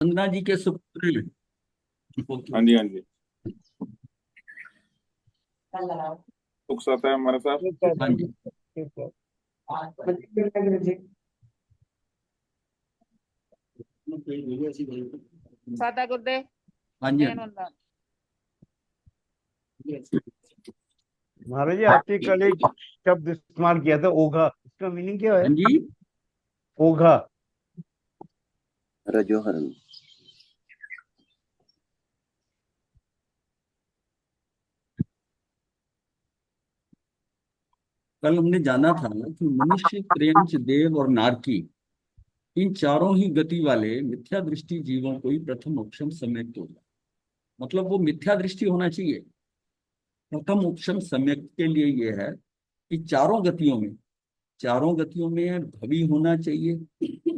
वंदना जी के सुपुत्र हैं। हाँ जी, हाँ जी। सुख साथ है हमारे साथ। ठीक है हाँ भाई। जी। ठीक है। सादा गुर्दे हाँ जी। हाँ मेन होता। महाराज जी, आपने कल एक शब्द इस्तेमाल किया था, ओघा। इसका मीनिंग क्या है? हाँ जी। ओघा। रजोहरन। कल हमने जाना था कि मनुष्य, त्रियंच, देव और नारकी, इन चारों ही गति वाले मिथ्या दृष्टि जीवों को ही प्रथम उपशम सम्यक होगा। मतलब वो मिथ्या दृष्टि होना चाहिए। प्रथम उपशम सम्यक के लिए ये है कि चारों गतियों में भवी होना चाहिए,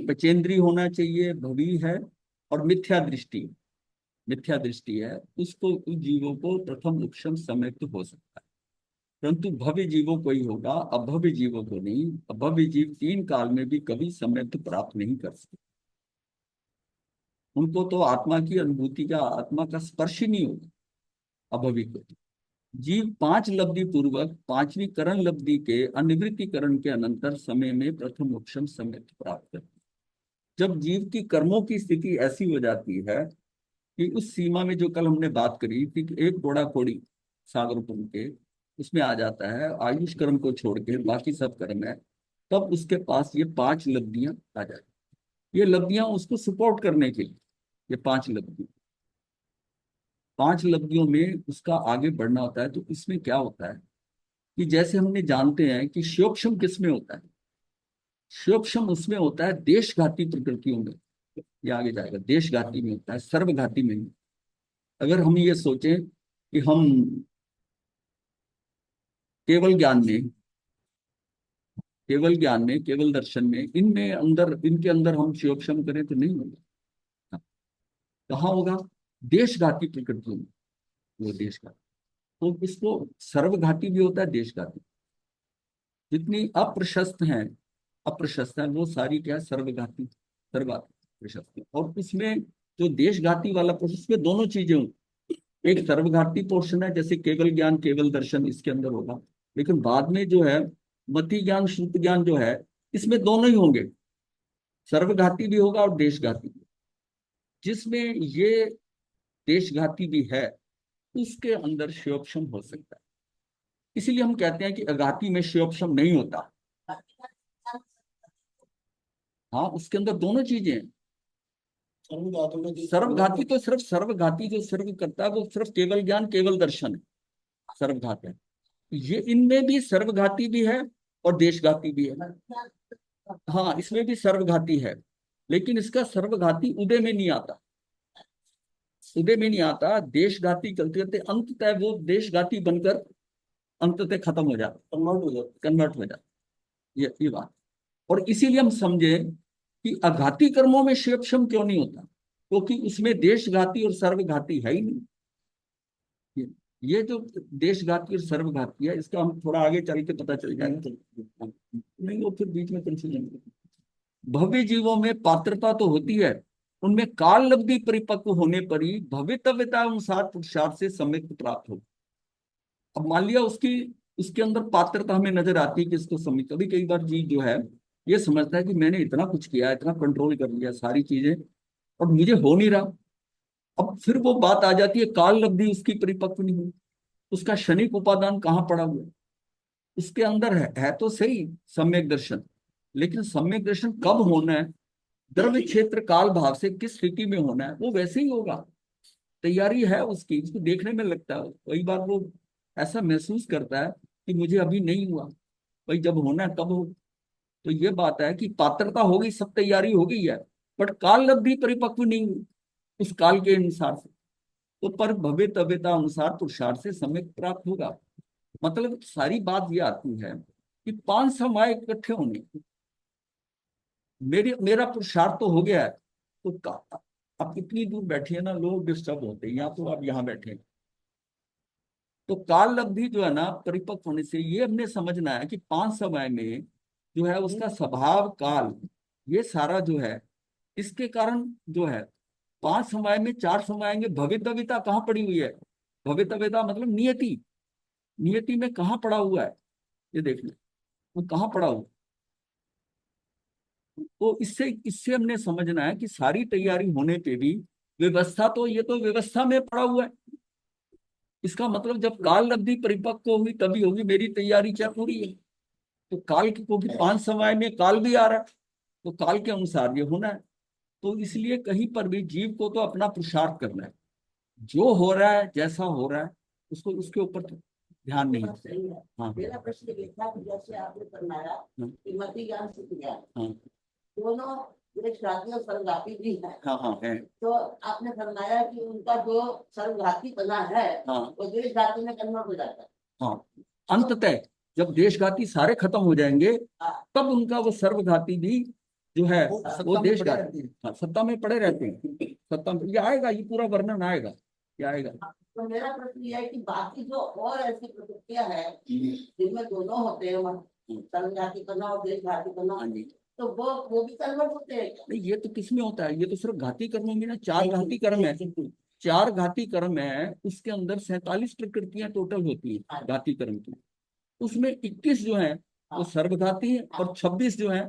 पचेंद्री होना चाहिए, भवी है, और मिथ्या दृष्टि है। उसको उस जीवों को प्रथम उपशम सम्यक हो सकता है। परंतु भव्य जीवों को ही होगा, अभव्य जीवों को नहीं। अभव्य जीव तीन काल में भी कभी सम्यक्त प्राप्त नहीं कर सकते। उनको तो आत्मा की अनुभूति का, आत्मा का स्पर्श ही नहीं होगा अभव्य को। जीव पांच लब्धि पूर्वक पांचवी करण लब्धि के अनिवृत्तिकरण के अनंतर समय में प्रथम मोक्षम सम्यक्त प्राप्त करते हैं। जब जीव की कर्मों की स्थिति ऐसी हो जाती है कि उस सीमा में, जो कल हमने बात करी थी कि एक कोड़ा कोड़ी सागर पुर के उसमें आ जाता है, आयुष कर्म को छोड़ के बाकी सब कर्म है, तब उसके पास ये पांच लब्धियां आ जाती। ये लब्धियां उसको सपोर्ट करने के लिए, ये पांच लब्धियों में उसका आगे बढ़ना होता है। तो इसमें क्या होता है कि जैसे हमने जानते हैं कि शोक्षम किस में होता है, शोक्षम उसमें होता है देशघाती प्रकृतियों में। ये आगे जाएगा, देशघाती में होता है, सर्वघाती में नहीं। अगर हम ये सोचें कि हम केवल ज्ञान में, केवल दर्शन में, इनके अंदर हम शिवक्षम करें तो नहीं होगा। कहाँ होगा? देशघाती प्रकृतियों में। वो देशघाती, तो इसको सर्वघाती भी होता है, देशघाती। जितनी अप्रशस्त है वो सारी क्या है? सर्वघाती, सर्वाधिक प्रशस्त है। और उसमें जो देशघाती वाला पोर्शन, उसमें दोनों चीजें होंगी। एक सर्वघाती पोर्शन है, जैसे केवल ज्ञान, केवल दर्शन इसके अंदर होगा। लेकिन बाद में जो है मति ज्ञान, श्रुत ज्ञान जो है, इसमें दोनों ही होंगे, सर्वघाती भी होगा और देशघाती भी। जिसमें ये देशघाती भी है, उसके अंदर शिवोपशम हो सकता है। इसीलिए हम कहते हैं कि अघाती में शिवोपशम नहीं होता। हाँ, उसके अंदर दोनों चीजें हैं। सर्वघाती तो सिर्फ सर्वघाती जो सर्व करता है वो सिर्फ केवल ज्ञान, केवल दर्शन है, सर्वघात है। ये इनमें भी सर्वघाती भी है और देशघाती भी है। हाँ, इसमें भी सर्वघाती है, लेकिन इसका सर्वघाती उदय में नहीं आता। उदय में नहीं आता, देशघाती करते करते अंततः वो देशघाती बनकर अंततः खत्म हो जाता, कन्वर्ट हो जाता। ये बात। और इसीलिए हम समझे कि अघाती कर्मों में शिवक्षम क्यों नहीं होता, क्योंकि उसमें देशघाती और सर्वघाती है ही नहीं। ये ये जो देशघाती और सर्वघाती है, इसका हम थोड़ा आगे चल के पता चल जाएगा। नहीं, वो फिर बीच में कंफ्यूजन। भव्य जीवों में पात्रता तो होती है, उनमें काल लब्धि परिपक्व होने पर ही भवितव्यता अनुसार पुरुषार्थ से सम्यक प्राप्त हो। अब मान लिया उसके अंदर पात्रता हमें नजर आती है कि इसको समझ, कभी कई बार जीव जो है ये समझता है कि मैंने इतना कुछ किया, इतना कंट्रोल कर लिया सारी चीजें, और मुझे हो नहीं रहा। अब फिर वो बात आ जाती है, काल लब्धि उसकी परिपक्व नहीं हुई, उसका क्षणिक उपादान कहाँ पड़ा हुआ है? उसके अंदर है तो सही सम्यक दर्शन, लेकिन सम्यक दर्शन कब होना है, द्रव्य क्षेत्र काल भाव से किस स्थिति में होना है, वो वैसे ही होगा। तैयारी है उसकी, उसको देखने में लगता है। कई बार वो ऐसा महसूस करता है कि मुझे अभी नहीं हुआ, भाई जब होना है तब हो। तो ये बात है कि पात्रता हो गई, सब तैयारी हो गई है, बट काल लब्धि परिपक्व नहीं हुई उस काल के अनुसार से। तो पर भव्यतव्यता अनुसार पुरुषार्थ से सम्यक प्राप्त होगा। मतलब सारी बात ये आती है कि पांच समय इकट्ठे होने, मेरा पुरुषार्थ तो हो गया है, तो आप इतनी दूर बैठे हैं ना, लोग डिस्टर्ब होते हैं, या तो आप यहाँ बैठे हैं। तो काल लब्धि जो है ना परिपक्व होने से ये हमने समझना है कि पांच समय में जो है उसका स्वभाव काल, ये सारा जो है इसके कारण जो है 5 समय में 4 समय आएंगे। भवितव्यता कहाँ पड़ी हुई है? भवितव्यता मतलब नियति। नियति में कहाँ पड़ा हुआ है? ये देख लो, वो कहाँ पड़ा हुआ है। तो इससे इससे हमने समझना है कि सारी तैयारी होने पे भी व्यवस्था, तो ये तो व्यवस्था में पड़ा हुआ है। इसका मतलब जब काल अवधि परिपक्व होगी तभी होगी। मेरी तैयारी क्या पूरी है? तो काल की, क्योंकि 5 समय में काल भी आ रहा है, तो काल के अनुसार ये होना है। तो इसलिए कहीं पर भी जीव को तो अपना पुरुषार्थ करना है। जो हो रहा है, जैसा हो रहा है, उसको उसके ऊपर तो ध्यान नहीं बात सही है। हाँ मेरा प्रश्न ये था कि जैसे आपने फरमाया हाँ कि मति ज्ञान सिद्ध ज्ञान हाँ दोनों देशघाती और सर्वघाती भी है। हाँ हाँ है तो आपने फरमाया कि उनका जो सर्वघाती बना है हाँ वो देशघाती में कन्वर्ट हो जाता है। हाँ। अंततः जब देशघाती सारे खत्म हो जाएंगे, हाँ। तब उनका वो सर्वघाती भी जो है वो वो सत्ता में पड़े देशघाती, रहते हैं। हाँ, सत्ता में पड़े रहते हैं। सत्ता में ये आएगा, ये पूरा वर्णन आएगा, ये आएगा। तो मेरा प्रश्न ये है कि बाकी जो और ऐसी प्रकृतियां है जिनमें दोनों होते हैं, सर्वघाती बना और देशघाती बना, हाँ जी। तो वो भी कन्वर्ट होते हैं क्या? नहीं, ये तो किसमें होता है? ये तो सिर्फ घाती कर्मों में ना। 4 घाती कर्म है, 4 घाती कर्म है, उसके अंदर 47 प्रकृतियां टोटल होती है घाती कर्म की। उसमें 21 जो है वो सर्वघाती है, और 26 जो है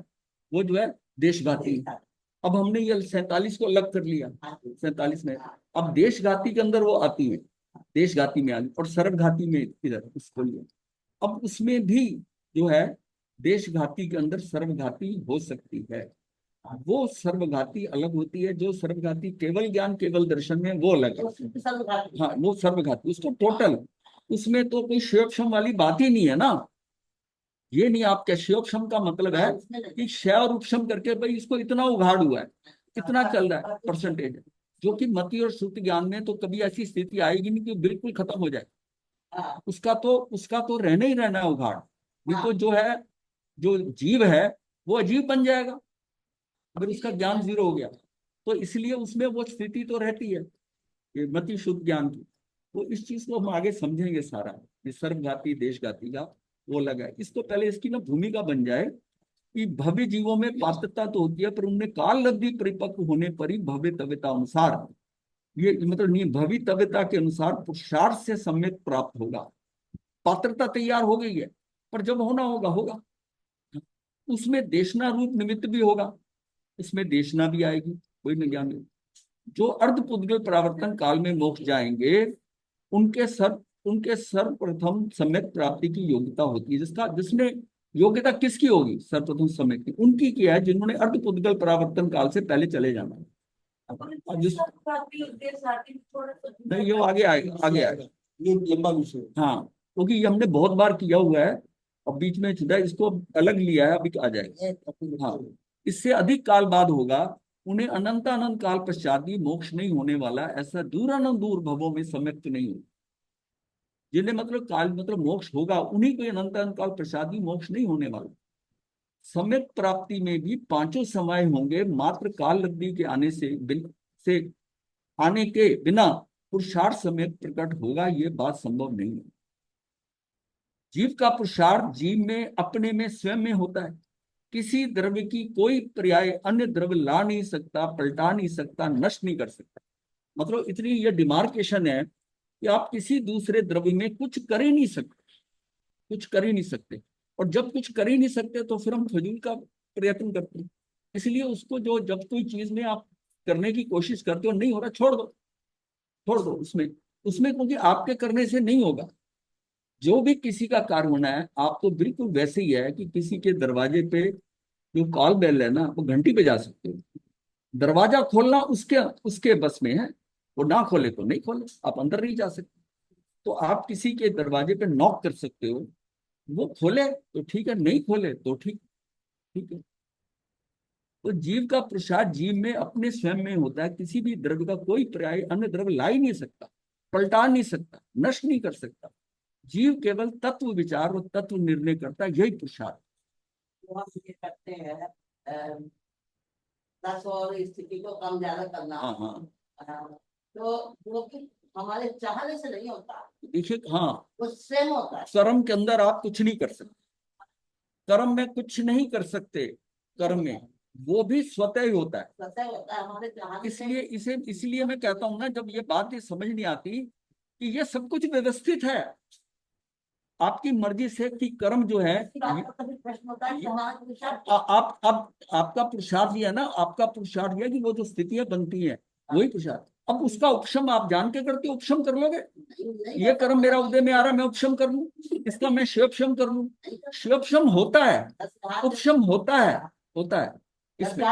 वो जो है देशघाती है। अब हमने ये 47 को अलग कर लिया, 47 में। अब देशघाती के अंदर वो आती है, देशघाती में आ गई, और सर्वघाती में इधर उसको लिया। अब उसमें भी जो है देशघाती के अंदर सर्वघाती हो सकती है। वो सर्वघाती अलग होती है। जो सर्वघाती केवल ज्ञान केवल दर्शन में, वो अलग है। वो सिर्फ सर्वघाती हाँ, वो सर्वघाती, उसको टोटल, उसमें तो कोई क्षयोक्षम वाली बात ही नहीं है ना। ये नहीं, आप क्या क्षयोक्षम का मतलब है कि क्षय और उपशम करके भाई इसको इतना उघाड़ हुआ है, इतना चल रहा है परसेंटेज, जो कि मति और श्रुति ज्ञान में तो कभी ऐसी स्थिति आएगी नहीं कि बिल्कुल खत्म हो जाए। हाँ। उसका तो रहना ही रहना है उघाड़। ये तो जो है, जो जीव है वो अजीब बन जाएगा अगर उसका ज्ञान जीरो हो गया। तो इसलिए उसमें वो स्थिति तो रहती है, ये मति शुद्ध ज्ञान की। तो इस चीज को हम आगे समझेंगे सारा। ये सर्वघाती देशघाती का वो लगा है। इसको पहले इसकी ना भूमिका बन जाए कि भव्य जीवों में पात्रता तो होती है, पर उनमें काल अवधि परिपक्व होने पर ही भव्यतव्यता अनुसार, ये मतलब नहीं, भवितव्यता के अनुसार पुरुषार्थ से सम्यक प्राप्त होगा। पात्रता तैयार हो गई है, पर जब होना होगा होगा। उसमें देशना रूप निमित्त भी होगा, इसमें देशना भी आएगी, कोई न ज्ञान नहीं। जो अर्धपुद्गल परावर्तन काल में मोक्ष जाएंगे, उनके सर्वप्रथम सम्यक प्राप्ति की योग्यता होती है। जिसने योग्यता किसकी होगी? सर्वप्रथम सम्यक की उनकी की है, जिन्होंने अर्धपुद्गल परावर्तन काल से पहले चले जाना है। अब जिस नहीं, ये आगे आएगा, आगे आएगा। ये लंबा विषय है। हाँ, क्योंकि ये हमने बहुत बार किया हुआ है, और बीच में छुड़ा, इसको अलग लिया है, अभी आ जाएगा। हाँ, इससे अधिक काल बाद होगा, उन्हें अनंत अनंत काल पश्चात भी मोक्ष नहीं होने वाला, ऐसा दूर अनंत दूर भवों में सम्यक्त नहीं हो। जिन्हें मतलब काल मतलब मोक्ष होगा, उन्हीं को अनंत अनंत काल पश्चात भी मोक्ष नहीं होने वाला। सम्यक प्राप्ति में भी 5 समय होंगे, मात्र काल अवधि के आने से आने के बिना पुरुषार्थ सम्यक प्रकट होगा, ये बात संभव नहीं है। जीव का पुरुषार्थ जीव में अपने में स्वयं में होता है। किसी द्रव्य की कोई पर्याय अन्य द्रव्य ला नहीं सकता, पलटा नहीं सकता, नष्ट नहीं कर सकता। मतलब इतनी ये डिमार्केशन है कि आप किसी दूसरे द्रव्य में कुछ कर ही नहीं सकते, कुछ कर ही नहीं सकते। और जब कुछ कर ही नहीं सकते तो फिर हम फजूल का प्रयत्न करते हैं। इसलिए उसको जो, जब कोई चीज में आप करने की कोशिश करते हो, नहीं हो रहा, छोड़ दो, छोड़ दो। उसमें उसमें क्योंकि आपके करने से नहीं होगा। जो भी किसी का कार्य होना है, आप तो बिल्कुल वैसे ही है कि किसी के दरवाजे पे जो कॉल बेल है ना, वो घंटी पे जा सकते हो। दरवाजा खोलना उसके उसके बस में है, वो ना खोले तो नहीं खोले, आप अंदर नहीं जा सकते। तो आप किसी के दरवाजे पे नॉक कर सकते हो, वो खोले तो ठीक है, नहीं खोले तो ठीक, ठीक है। तो जीव का पुरुषार्थ जीव में अपने स्वयं में होता है। किसी भी द्रव्य का कोई पर्याय अन्य द्रव्य ला ही नहीं सकता, पलटा नहीं सकता, नष्ट नहीं कर सकता। जीव केवल तत्व विचार और तत्व निर्णय करता है, यही पुरुषार्थ। तो हम ये करते हैं दस और स्थिति को कम ज्यादा करना। हाँ हाँ, तो वो भी हमारे चाहने से नहीं होता, देखिए, हाँ, वो स्वयं होता है। कर्म के अंदर आप कुछ नहीं कर सकते, कर्म में कुछ नहीं कर सकते। कर्म में वो भी स्वतः ही होता है। स्वतः होता है हमारे जहाँ इसलिए मैं कहता हूं ना, जब ये बात ये समझ नहीं आती कि ये सब कुछ व्यवस्थित है आपकी मर्जी से कि कर्म जो है इसकी बात का कभी प्रश्न होता है कि हमारा पुरुषार्थ आप आपका पुरुषार्थ ये है ना, आपका पुरुषार्थ ये है कि वो जो स्थितियां बनती हैं वही पुरुषार्थ। अब उसका उपशम आप जान के करते हो, उपशम कर लोगे। नहीं ये कर्म मेरा उदय में आ रहा है, मैं उपशम कर लूं, इसका मैं शिवोपशम कर लूं। शिवोपशम होता है, उपशम होता है इसमें।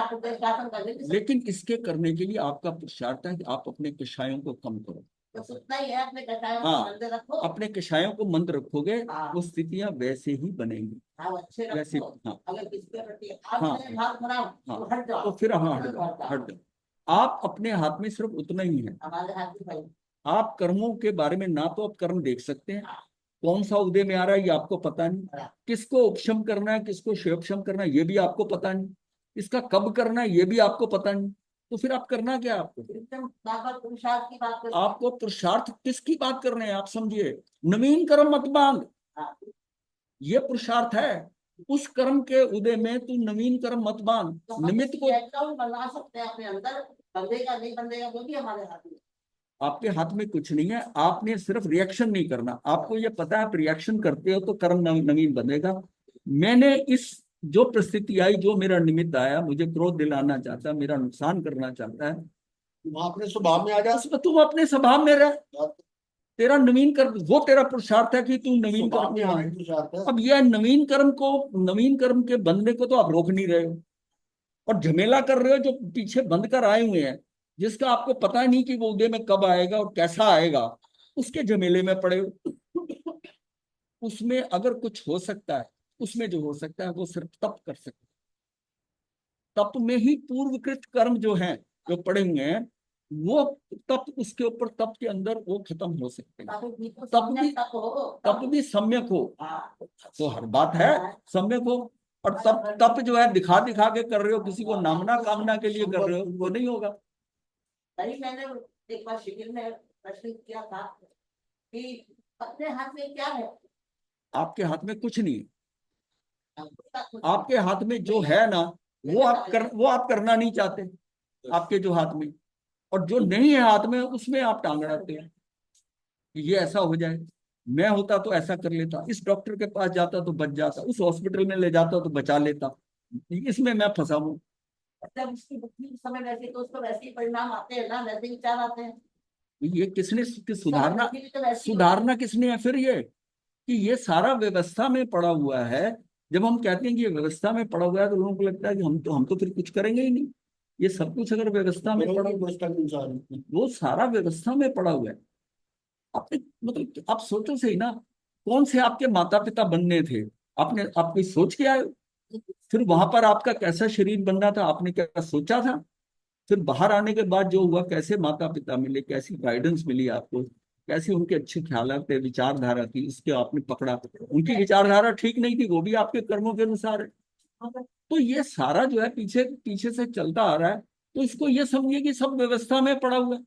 लेकिन इसके करने के लिए आपका पुरुषार्थ है कि आप अपने कषायों को कम करो। बस उतना ही है, अपने कटायों को हाँ, मंद रखो। अपने कषायों को मंद रखोगे, हाँ। वो स्थितियां वैसे ही बनेंगी। हाँ, अच्छे वैसे रखो। हाँ अगर किसके प्रति हाँ आपने भाव बनाओ तो हाँ, हट जाओ। तो फिर हाँ हट जाओ। आप अपने हाथ में सिर्फ उतना ही है। हमारे हाथ में भाई आप कर्मों के बारे में ना तो आप कर्म देख सकते हैं, कौन सा उदय में आ रहा है ये आपको पता नहीं, किसको उपशम करना है किसको शिवोपशम करना है ये भी आपको पता नहीं, इसका कब करना है ये भी आपको पता नहीं। तो फिर आप करना क्या है आपको? एकदम बाबा पुरुषार्थ की बात करते आपको पुरुषार्थ किसकी बात कर रहे हैं आप समझिए। नवीन कर्म मत बांध, हैं। ये पुरुषार्थ है। उस कर्म के उदय में तू नवीन कर्म मत बांध, तो हम निमित्त इसकी को। बैकग्राउंड बना सकते हैं अपने अंदर, बंदेगा नहीं बंदेगा वो भी हमारे हाथ में। आपके हाथ में कुछ नहीं है, आपने सिर्फ रिएक्शन नहीं करना। आपको ये पता है आप रिएक्शन करते हो तो कर्म नवीन बनेगा। मैंने इस जो परिस्थिति आई, जो मेरा निमित्त आया, मुझे क्रोध दिलाना चाहता है, मेरा नुकसान करना चाहता है, तुम अपने स्वभाव में आ जा। उसमें तुम अपने स्वभाव में रह। तेरा नवीन कर्म, वो तेरा पुरुषार्थ है कि तू नवीन स्वभाव कर्म में को आने आए। की चाहता है। अब यह नवीन कर्म के बनने को तो आप रोक नहीं रहे हो, और झमेला कर रहे हो जो पीछे बंद कर आए हुए हैं, जिसका आपको पता नहीं कि वो उदय में कब आएगा और कैसा आएगा, उसके झमेले में पड़े हो। उसमें अगर कुछ हो सकता है, उसमें जो हो सकता है वो सिर्फ तप कर सकते हैं। तप में ही पूर्वकृत कर्म जो हैं, जो पड़े हुए हैं, वो तप, उसके ऊपर तप के अंदर वो खत्म हो सकते हैं। ताकि भी तो तप सम्यक भी तप हो। तप भी सम्यक हो, हाँ। तो हर बात है सम्यक हो। और तप तप जो है दिखा दिखा के कर रहे हो, किसी को नामना कामना के लिए कर रहे हो, वो नहीं होगा। तभी मैंने एक बार शिविर में प्रश्न किया था कि अपने हाथ में क्या है। आपके हाथ में कुछ नहीं है। उसका कुछ आपके हाथ में जो है ना, वो आप करना नहीं चाहते, आपके जो हाथ में। और जो नहीं है हाथ में, उसमें आप टांग अड़ाते हैं कि ये ऐसा हो जाए, मैं होता तो ऐसा कर लेता, इस डॉक्टर के पास जाता तो बच जाता, उस हॉस्पिटल में ले जाता तो बचा लेता, इसमें मैं फंसा हूं। जब उसकी बुद्धि उस समय वैसी तो उसको वैसे ही परिणाम आते हैं ना, वैसे ही विचार आते हैं। ये किसने सुधारना, बुद्धि भी तो वैसी सुधारना किसने है फिर? ये कि ये सारा व्यवस्था में पड़ा हुआ है। जब हम कहते हैं कि ये व्यवस्था में पड़ा हुआ है, तो लोगों को लगता है कि हम तो फिर कुछ करेंगे ही नहीं। ये सब कुछ अगर व्यवस्था में पड़ा हुआ है, वो सारा व्यवस्था में पड़ा हुआ है। आपने मतलब आप सोचो सही ना, कौन से आपके माता पिता बनने थे, आपने आपकी सोच के आए हो? फिर वहां पर आपका कैसा शरीर बनना था, आपने क्या सोचा था? फिर बाहर आने के बाद जो हुआ, कैसे माता पिता मिले, कैसी गाइडेंस मिली आपको, कैसी उनके अच्छे ख्याल थे, विचारधारा थी, इसके आपने पकड़ा। उनकी विचारधारा ठीक नहीं थी, वो भी आपके कर्मों के अनुसार है। तो ये सारा जो है पीछे पीछे से चलता आ रहा है। तो इसको ये समझिए कि सब व्यवस्था में पड़ा हुआ है।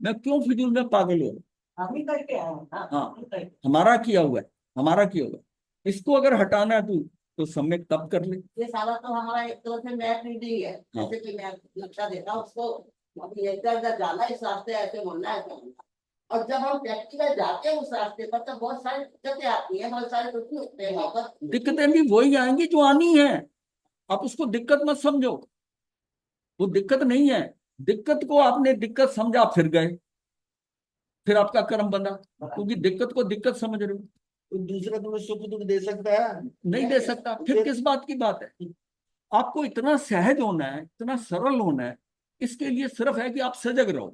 मैं क्यों फिजूल में पागल हूँ? हम ही करके आए हैं। हाँ, हम ही करके। हमारा किया हुआ है, हमारा किया हुआ है। इसको अगर हटाना है तो सम्यक तप कर ले। ये सारा तो हमारा एक तरह से मैप रीडिंग है। हाँ। जैसे कि मैं नक्शा देता हूँ उसको, अभी इधर इधर जाना है, इस रास्ते ऐसे मुड़ना है, ऐसे मुड़ना है। और जब हम प्रैक्टिकल जाते हैं उस रास्ते पर, तो बहुत सारी दिक्कतें आती है, बहुत सारे दुख होते हैं वहां पर। दिक्कतें भी वही आएंगी जो आनी है, आप उसको दिक्कत मत समझो। वो दिक्कत नहीं है, दिक्कत को आपने दिक्कत समझा, फिर गए, फिर आपका कर्म बंधा, क्योंकि दिक्कत को दिक्कत समझ रहे हो। तो दूसरा तुम्हें सुख दुख दे सकता है। नहीं दे सकता, फिर किस बात की बात है? आपको इतना सहज होना है, इतना सरल होना है। इसके लिए सिर्फ है कि आप सजग रहो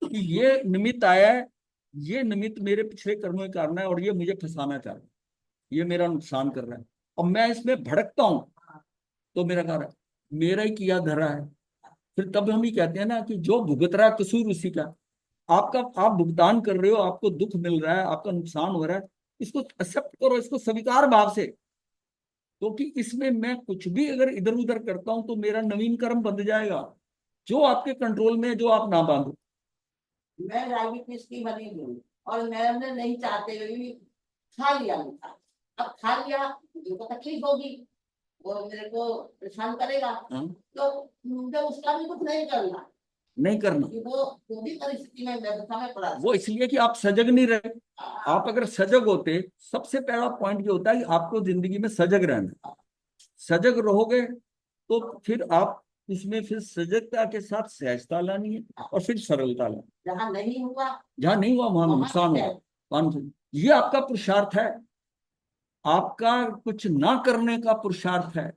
कि ये निमित्त आया है, ये निमित्त मेरे पिछले कर्मों के कारण है, और ये मुझे फंसाना चाह रहा है, ये मेरा नुकसान कर रहा है, और मैं इसमें भड़कता हूं, तो मेरा कारण मेरा ही किया धरा है। फिर तब हम ही कहते हैं ना कि जो भुगत रहा है कसूर उसी का। आपका आप भुगतान कर रहे हो, आपको दुख मिल रहा है, आपका नुकसान हो रहा है, इसको एक्सेप्ट करो, इसको स्वीकार भाव से। क्योंकि इसमें मैं कुछ भी अगर इधर उधर करता हूं तो मेरा नवीन कर्म बंध जाएगा, जो आपके कंट्रोल में है, जो आप ना बांधो। मैं डायबिटीज की मरीज हूँ और मैंने नहीं चाहते हुए भी खा लिया मीठा। अब खा लिया, ये तो तकलीफ होगी। वो मेरे को परेशान करेगा, हाँ, तो मुझे उसका भी कुछ नहीं करना, नहीं करना। कि वो जो भी परिस्थिति में व्यवस्था में पड़ा वो इसलिए कि आप सजग नहीं रहे। आप अगर सजग होते, सबसे पहला पॉइंट ये होता है कि आपको जिंदगी में सजग रहना। सजग रहोगे तो फिर आप उसमें फिर सजगता के साथ सहजता लानी है और फिर सरलता लानी। जहाँ नहीं हुआ जहां नहीं हुआ वहां वहाँ नुकसान है। होगा। ये आपका पुरुषार्थ है, आपका कुछ ना करने का पुरुषार्थ है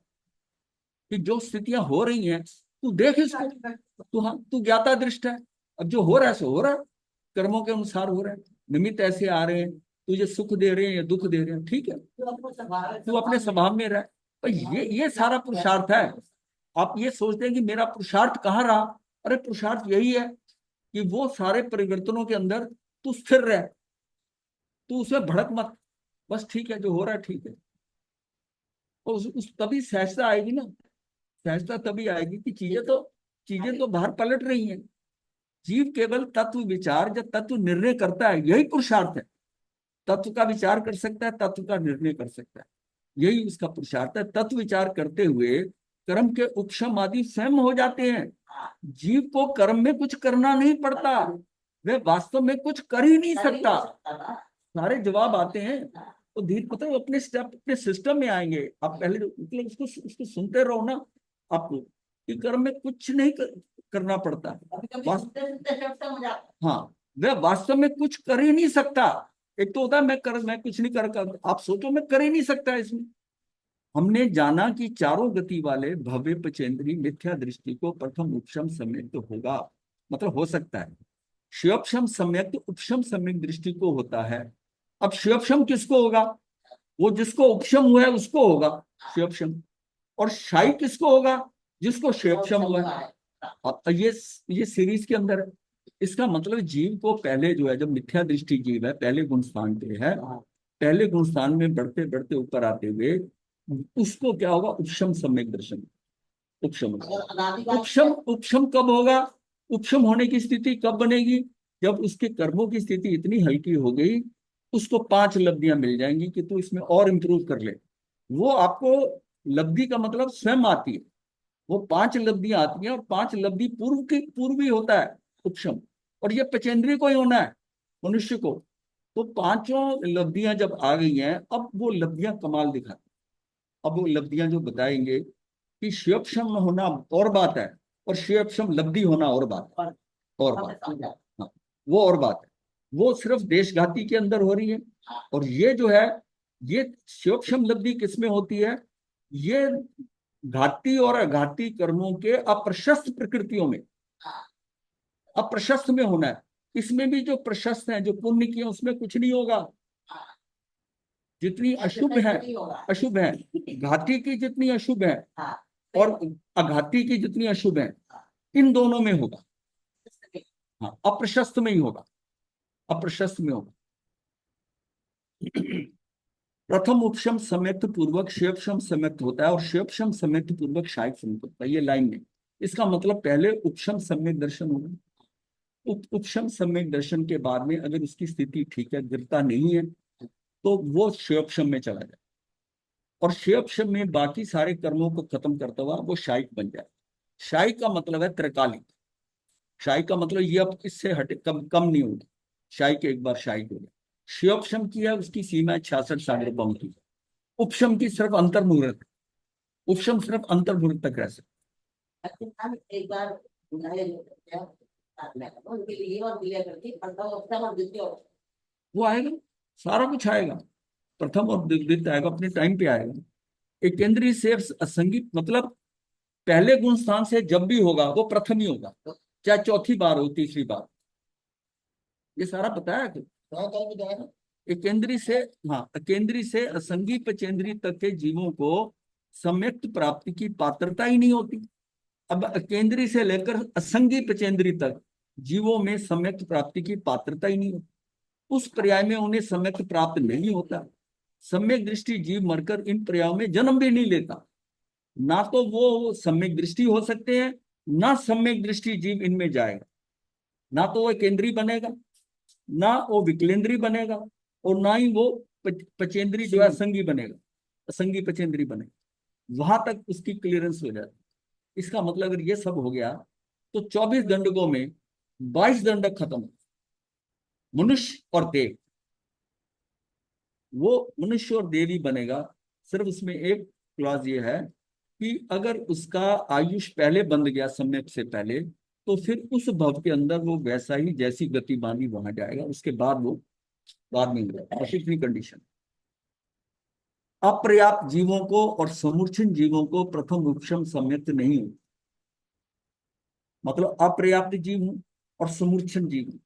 कि जो स्थितियां हो रही हैं तू देख इसको, तू हाँ तू ज्ञाता दृष्ट है। अब जो हो रहा है सो हो रहा है, कर्मों के अनुसार हो रहा है। निमित्त ऐसे आ रहे हैं, तुझे सुख दे रहे हैं या दुख दे रहे हैं, ठीक है, तू अपने स्वभाव में रह। पर ये सारा पुरुषार्थ है। आप ये सोचते हैं कि मेरा पुरुषार्थ कहाँ रहा? अरे पुरुषार्थ यही है कि वो सारे परिवर्तनों के अंदर तू स्थिर रह, तू उसमें भड़क मत। बस ठीक है, जो हो रहा है ठीक है। तो उस तभी सहजता आएगी ना। सहजता तभी आएगी कि चीजें तो बाहर पलट रही हैं। जीव केवल तत्व विचार, जब तत्व निर्णय करता है, यही पुरुषार्थ है। तत्व का विचार कर सकता है, तत्व का निर्णय कर सकता है, यही उसका पुरुषार्थ है। तत्व विचार करते हुए कर्म के उपशम आदि स्वयं हो जाते हैं। जीव को कर्म में कुछ करना नहीं पड़ता, वह वास्तव में कुछ कर ही नहीं सकता। सारे जवाब आते हैं तो धीरे मतलब अपने स्टेप अपने सिस्टम में आएंगे। आप पहले मतलब उसको सुनते रहो ना, आपको कि कर्म में कुछ नहीं करना पड़ता। हाँ, वह वास्तव में कुछ कर ही नहीं सकता। एक तो होता है मैं कुछ नहीं कर, आप सोचो मैं कर ही नहीं सकता इसमें। हमने जाना कि चारों गति वाले भव्य पचेंद्री मिथ्या दृष्टि को प्रथम उपशम सम्यक तो होगा, मतलब हो सकता है। शिवक्षम सम्यक तो उपशम सम्यक दृष्टि को होता है। अब शिवक्षम किसको होगा? वो जिसको उपशम हुआ है उसको होगा शिवक्षम। और शाही किसको होगा? जिसको शिवक्षम हुआ है। और ये सीरीज के अंदर है। इसका मतलब जीव को पहले जो है, जब मिथ्या दृष्टि जीव है पहले गुण स्थान पे है, पहले गुण स्थान में बढ़ते बढ़ते ऊपर आते हुए उसको क्या होगा? उपशम सम्यक दर्शन। उपशम उपशम उपशम कब होगा? उपशम होने की स्थिति कब बनेगी? जब उसके कर्मों की स्थिति इतनी हल्की हो गई, उसको 5 लब्धियां मिल जाएंगी कि तू इसमें और इंप्रूव कर ले। वो आपको लब्धि का मतलब स्वयं आती है। वो 5 लब्धियां आती हैं और 5 लब्धि पूर्व ही होता है उपशम। और ये पचेंद्रिय को ही होना है, मनुष्य को। तो 5 लब्धियां जब आ गई हैं, अब वो लब्धियां कमाल दिखाती। अब वो लब्धियां जो बताएंगे कि शिवक्षम होना और बात है, और शिवक्षम लब्धि होना और बात है। और बात हाँ, वो और बात है। वो सिर्फ देशघाती के अंदर हो रही है। और ये जो है, ये शिवक्षम लब्धि किसमें होती है? ये घाती और अघाती कर्मों के अप्रशस्त प्रकृतियों में, अप्रशस्त में होना है। इसमें भी जो प्रशस्त है, जो पुण्य किए, उसमें कुछ नहीं होगा। जितनी अशुभ है, घाती की जितनी अशुभ है और अघाती की जितनी अशुभ है, इन दोनों में होगा। हाँ, अप्रशस्त में ही होगा, अप्रशस्त में होगा। प्रथम उपशम सम्यक्त पूर्वक शिवक्षम सम्यक्त होता है और शिवक्षम सम्यक्त पूर्वक शायद सम्यक्त होता है। ये लाइन में इसका मतलब पहले उपशम सम्यक दर्शन होगा। उपशम सम्यक दर्शन के बाद में अगर उसकी स्थिति ठीक है, गिरता नहीं है, तो वो शिवक्षम में चला जाए और शिवक्षम में बाकी सारे कर्मों को खत्म करता हुआ वो शायिक बन जाए। शायिक का मतलब है त्रिकालिक। शायिक का मतलब ये अब इससे हटे कम नहीं होगा। शायिक एक बार शायिक हो गया। शिवक्षम की है, उसकी सीमा है 66 सागर बम की। उपशम की सिर्फ अंतर्मुहूर्त, उपशम सिर्फ अंतर्मुहूर्त तक रह सकते। एक बार उनके लिए और दिया करके वो आएगा, सारा कुछ आएगा। प्रथम और द्वितीय आएगा, अपने टाइम पे आएगा। एक केंद्रीय से असंगीत मतलब पहले गुण स्थान से जब भी होगा वो प्रथम ही होगा, चाहे चौथी बार हो तीसरी बार। ये सारा बताया कि एक केंद्रीय से, हाँ, केंद्रीय से असंगी पचेंद्रीय तक के जीवों को सम्यक्त प्राप्ति की पात्रता ही नहीं होती। अब केंद्रीय से लेकर असंगी पचेंद्रीय तक जीवों में सम्यक्त प्राप्ति की पात्रता ही नहीं होती। उस पर्याय में उन्हें सम्यक्त प्राप्त नहीं होता। सम्यक दृष्टि जीव मरकर इन पर्यायों में जन्म भी नहीं लेता। ना तो वो सम्यक दृष्टि हो सकते हैं, ना सम्यक दृष्टि जीव इनमें जाएगा। ना तो वो केंद्रीय बनेगा, ना वो विकलेंद्रीय बनेगा, और ना ही वो पचेंद्रीय जो है असंगी बनेगा, असंगी पचेंद्रीय बनेगा। वहां तक उसकी क्लियरेंस हो जाती। इसका मतलब अगर ये सब हो गया तो 24 दंडकों में 22 दंडक खत्म, मनुष्य और देव। वो मनुष्य और देव ही बनेगा। सिर्फ उसमें एक क्लॉज ये है कि अगर उसका आयुष पहले बंध गया समय से पहले, तो फिर उस भव के अंदर वो वैसा ही जैसी गति बांधी वहां जाएगा, उसके बाद वो बाद में मिलेगा। तीसरी कंडीशन, अपर्याप्त जीवों को और समूर्छन जीवों को प्रथम उपशम सम्यक्त नहीं हो। मतलब अपर्याप्त जीव हूं और समूर्छन जीव हूं।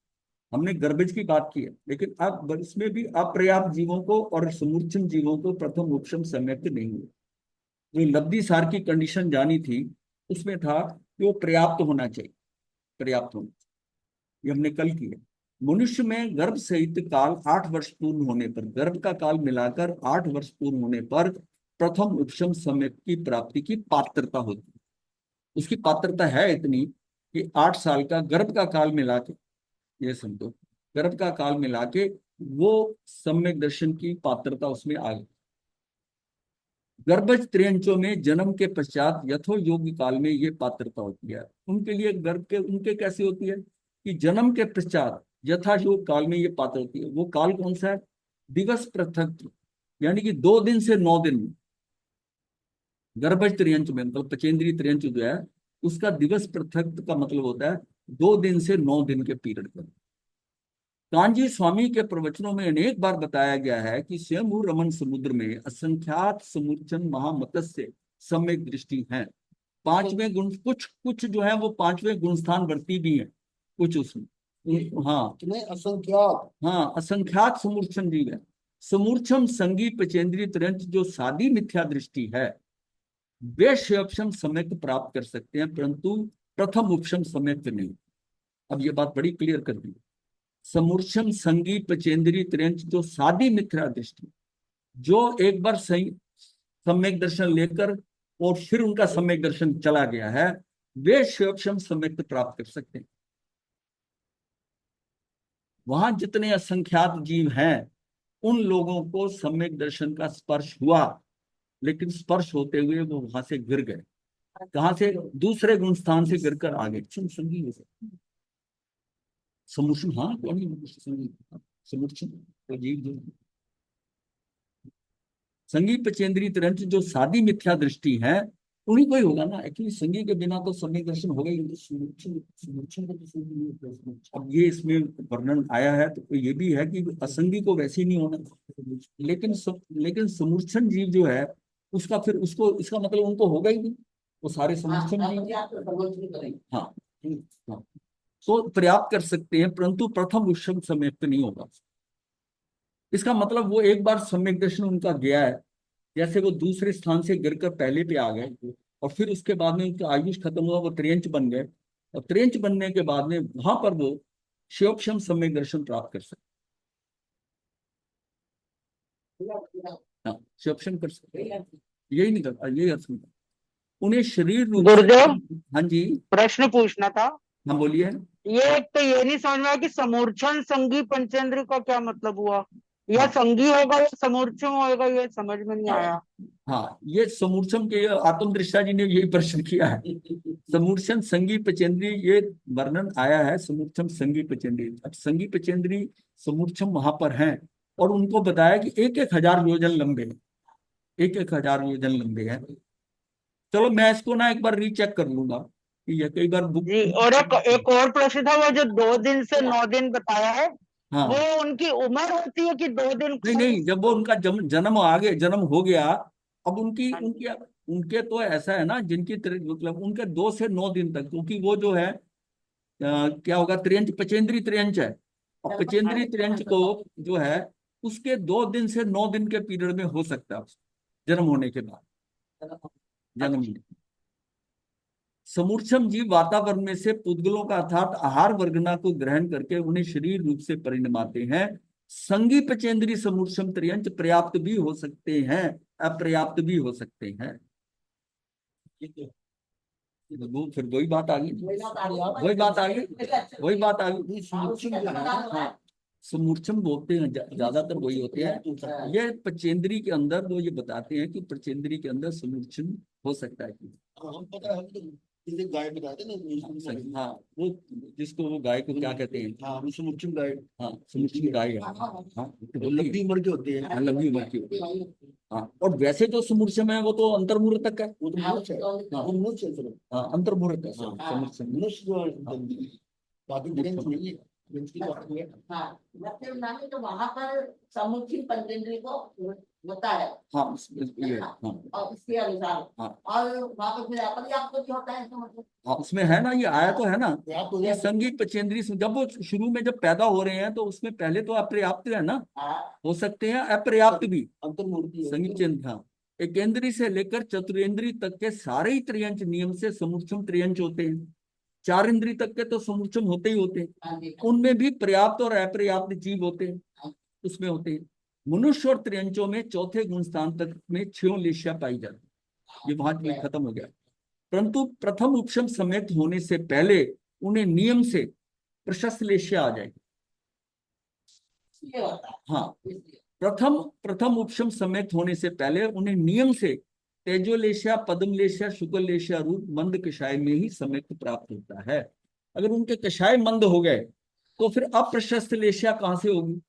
हमने गर्भज की बात की है, लेकिन अब इसमें भी अपर्याप्त जीवों को और समूर्छन जीवों को प्रथम उपशम सम्यक्त नहीं हुआ। जो लब्धि सार की कंडीशन जानी थी उसमें था कि वो पर्याप्त होना चाहिए, पर्याप्त होना चाहिए। ये हमने कल किया। मनुष्य में गर्भ सहित काल 8 वर्ष पूर्ण होने पर, गर्भ का काल मिलाकर 8 वर्ष पूर्ण होने पर प्रथम उपशम सम्यक की प्राप्ति की पात्रता होती है। उसकी पात्रता है इतनी कि 8 साल का गर्भ का काल मिला के, ये समझो गर्भ का काल मिला के वो सम्यक दर्शन की पात्रता उसमें आ गई। गर्भज त्रियंचों में जन्म के पश्चात यथो योग्य काल में ये पात्रता होती है। उनके लिए गर्भ के उनके कैसे होती है कि जन्म के पश्चात यथा योग काल में ये पात्र होती है। वो काल कौन सा है? दिवस पृथक, यानी कि 2 दिन से 9 दिन में। गर्भज त्रियंच में मतलब पचेंद्रीय त्रियंच जो है उसका दिवस पृथक का मतलब होता है 2 दिन से 9 दिन के पीरियड का। कांजी स्वामी के प्रवचनों में अनेक बार बताया गया है कि स्वयं रमन समुद्र में असंख्यात समुच्चन महामत्स्य सम्यक दृष्टि है। 5वें गुण, कुछ कुछ जो है वो 5वें गुण स्थान वर्ती भी है कुछ उसमें। हाँ कितने असंख्यात। हाँ, असंख्यात समूर्छन जीव है। समूर्छम संगी पचेंद्रीय त्रंच जो सादी मिथ्या दृष्टि है वे क्षयपशम सम्यक प्राप्त कर सकते हैं, परंतु प्रथम उपशम सम्यक नहीं। अब ये बात बड़ी क्लियर कर दी। समूर्छम संगी पचेंद्रीय त्रंच जो सादी मिथ्या दृष्टि, जो एक बार सही सम्यक दर्शन लेकर और फिर उनका सम्यक दर्शन चला गया है, वे क्षयपशम सम्यक प्राप्त कर सकते हैं। वहां जितने असंख्यात जीव हैं उन लोगों को सम्यक दर्शन का स्पर्श हुआ, लेकिन स्पर्श होते हुए वो वहां से गिर गए। कहां से? दूसरे गुण स्थान से गिरकर आ गए। समुर्शन, हाँ कौन ही समुर्शन तो जीव जो संगी पचेंद्रीय तरंच जो सादी मिथ्या दृष्टि है उन्हीं को ही होगा ना। एक्चुअली संगी के बिना तो सम्यक दर्शन होगा ही नहीं। अब ये इसमें वर्णन आया है तो ये भी है कि असंगी को वैसे ही नहीं होना, लेकिन समूर्छन जीव जो है उसका फिर उसको इसका मतलब उनको होगा ही नहीं, वो सारे समूर्छन जीव। हाँ हाँ, तो पर्याप्त कर सकते हैं, परंतु प्रथम उपशम सम्यक नहीं होगा। इसका मतलब वो एक बार सम्यक दर्शन उनका गया है, जैसे वो दूसरे स्थान से गिरकर पहले पे आ गए और फिर उसके बाद में उनका आयुष खत्म हुआ, वो त्रियंच बन गए और त्रियंच बनने के बाद में वहां पर वो शिवक्षम सम्यक दर्शन प्राप्त कर सकते। हाँ, शिवक्षम कर सकते, यही नहीं करता, यही अर्थ में उन्हें शरीर रूप से। गुरुदेव, हाँ जी, प्रश्न पूछना था। हाँ बोलिए। ये एक तो ये नहीं समझ में आया कि समूर्छन संगी पंचेंद्र का क्या मतलब हुआ, या हाँ संगी होगा या समूर्छन होगा, ये समझ में नहीं आया। हाँ, ये समूर्छम के आत्म दृष्टा जी ने यही प्रश्न किया है। समूर्छन संगी पचेंद्री ये वर्णन आया है, समूर्छम संगी पचेंद्री। अब संगी पचेंद्री समूर्छम वहां पर हैं और उनको बताया कि 1,000 योजन लंबे हैं, 1,000 योजन लंबे हैं। चलो मैं इसको ना एक बार रीचेक कर लूंगा कि ये कई बार बुक। जी, और एक और प्रश्न था, वो जो 2 दिन से 9 दिन बताया है, वो हाँ उनकी उम्र होती है कि 2 दिन नहीं का? नहीं, जब वो उनका जन्म आगे जन्म हो गया, अब उनकी उनकी उनके तो ऐसा है ना जिनकी मतलब उनके 2 से 9 दिन तक, क्योंकि वो जो है क्या होगा, त्रियंच पचेंद्री त्रियंच है और पचेंद्री त्रियंच को जो है उसके 2 दिन से 9 दिन के पीरियड में हो सकता है जन्म होने के बाद। जन्म समूर्छम जीव वातावरण में से पुद्गलों का अर्थात आहार वर्गना को ग्रहण करके उन्हें शरीर रूप से परिणमाते हैं। संगी पचेंद्री समूर्छम त्रियंच पर्याप्त भी हो सकते हैं, अपर्याप्त भी हो सकते हैं। वो फिर वही बात आ गई, वही बात आ गई, वही बात आ गई। ये समूर्छन जो है ना, हाँ समूर्छम बोलते हैं, ज्यादातर वही होते हैं। हाँ, ये पचेंद्री के अंदर वो ये बताते हैं कि पचेंद्री के अंदर समूर्छन हो सकता है कि हम पता है, हम तो किसी गाय बताते ना हाँ, वो जिसको वो गाय को क्या कहते हैं, हाँ, हम समुच्चम गाय, हाँ समूर्छन गाय है। हाँ वो लंबी उम्र के होते हैं। हाँ, लंबी उम्र की होती है। हाँ, और वैसे जो समूर्छम है वो तो अंतर्मुहूर्त तक है। वो तो मनुष्य है, वो मनुष्य है सिर्फ। हाँ, अंतर्मुहूर्त है हाँ, समूर्छम। मनुष्य जो है, बाकी जेंट्स नहीं है, जेंट्स की बात नहीं है। हाँ मतलब नानी तो वहां पर समुचित पंचेंद्री को होता है। हाँ ये हाँ और इसके अनुसार हाँ और वहां पर फिर अपर्याप्त कुछ होता है तो मतलब हाँ, उसमें है ना, ये आया तो है ना आप तो ये संगीत पचेंद्री जब वो शुरू में जब पैदा हो रहे हैं तो उसमें पहले तो अपर्याप्त है ना, हाँ, हो सकते हैं अपर्याप्त भी। अंतर्मूर्ति है। संगीत चंद्र हाँ, एकेंद्री से लेकर चतुरेंद्री तक के सारे ही त्रियंच नियम से समूर्छम त्रियंच होते हैं। चार इंद्री तक के तो समूर्छम होते ही होते हैं। हाँ जी, उनमें भी पर्याप्त और अपर्याप्त जीव होते हैं, उसमें होते हैं। मनुष्य और त्रियंचों में चौथे गुण स्थान तक में 6 लेशिया पाई जाती है। ये वहां खत्म हो गया। परंतु प्रथम उपशम सम्यक्त होने से पहले उन्हें नियम से प्रशस्त लेशिया आ जाएगी। ये होता है हाँ, इसलिए प्रथम प्रथम उपशम सम्यक्त होने से पहले उन्हें नियम से तेजोलेशिया, पद्मलेशिया, शुक्ललेशिया रूप मंद कषाय में ही सम्यक्त प्राप्त होता है। अगर उनके कषाय मंद हो गए तो फिर अप्रशस्त लेशिया कहां से होगी?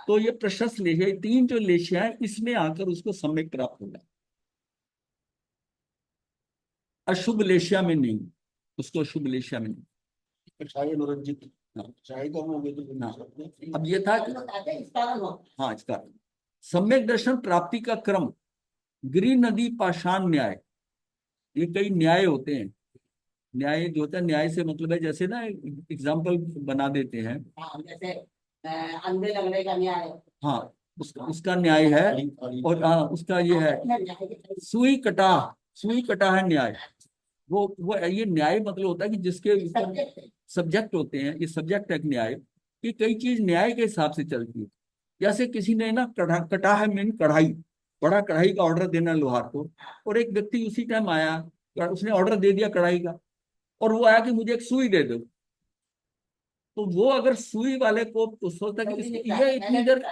तो ये प्रशस्त लेशिया, ये 3 जो लेशिया है इसमें आकर उसको सम्यक प्राप्त होगा। अशुभ लेशिया में नहीं, उसको अशुभ लेशिया में नहीं। चाहे अनुरंजित, हाँ। चाहे कम हो गए तो हाँ। अब अब ये था कि बताते हैं इस कारण होता हाँ, इसका सम्यक दर्शन प्राप्ति का क्रम गिरि नदी पाषाण न्याय, ये कई न्याय होते हैं। न्याय जो होता है, न्याय से मतलब है जैसे ना एग्जाम्पल बना देते हैं। है। हाँ, जैसे अंधे लगने का न्याय हाँ, उसका न्याय है। और हाँ, उसका ये है सुई कटा, सुई कटा है न्याय। वो ये न्याय मतलब होता है कि जिसके सब्जेक्ट होते हैं, ये सब्जेक्ट है न्याय कि कई चीज न्याय के हिसाब से चलती है। जैसे किसी ने ना कटा है मीन कढ़ाई, बड़ा कढ़ाई का ऑर्डर देना लोहार को, और एक व्यक्ति उसी टाइम आया, उसने ऑर्डर दे दिया कढ़ाई का, और वो आया कि मुझे एक सुई दे दो। तो वो अगर सुई वाले को तो सोचता है कि ये इतनी देर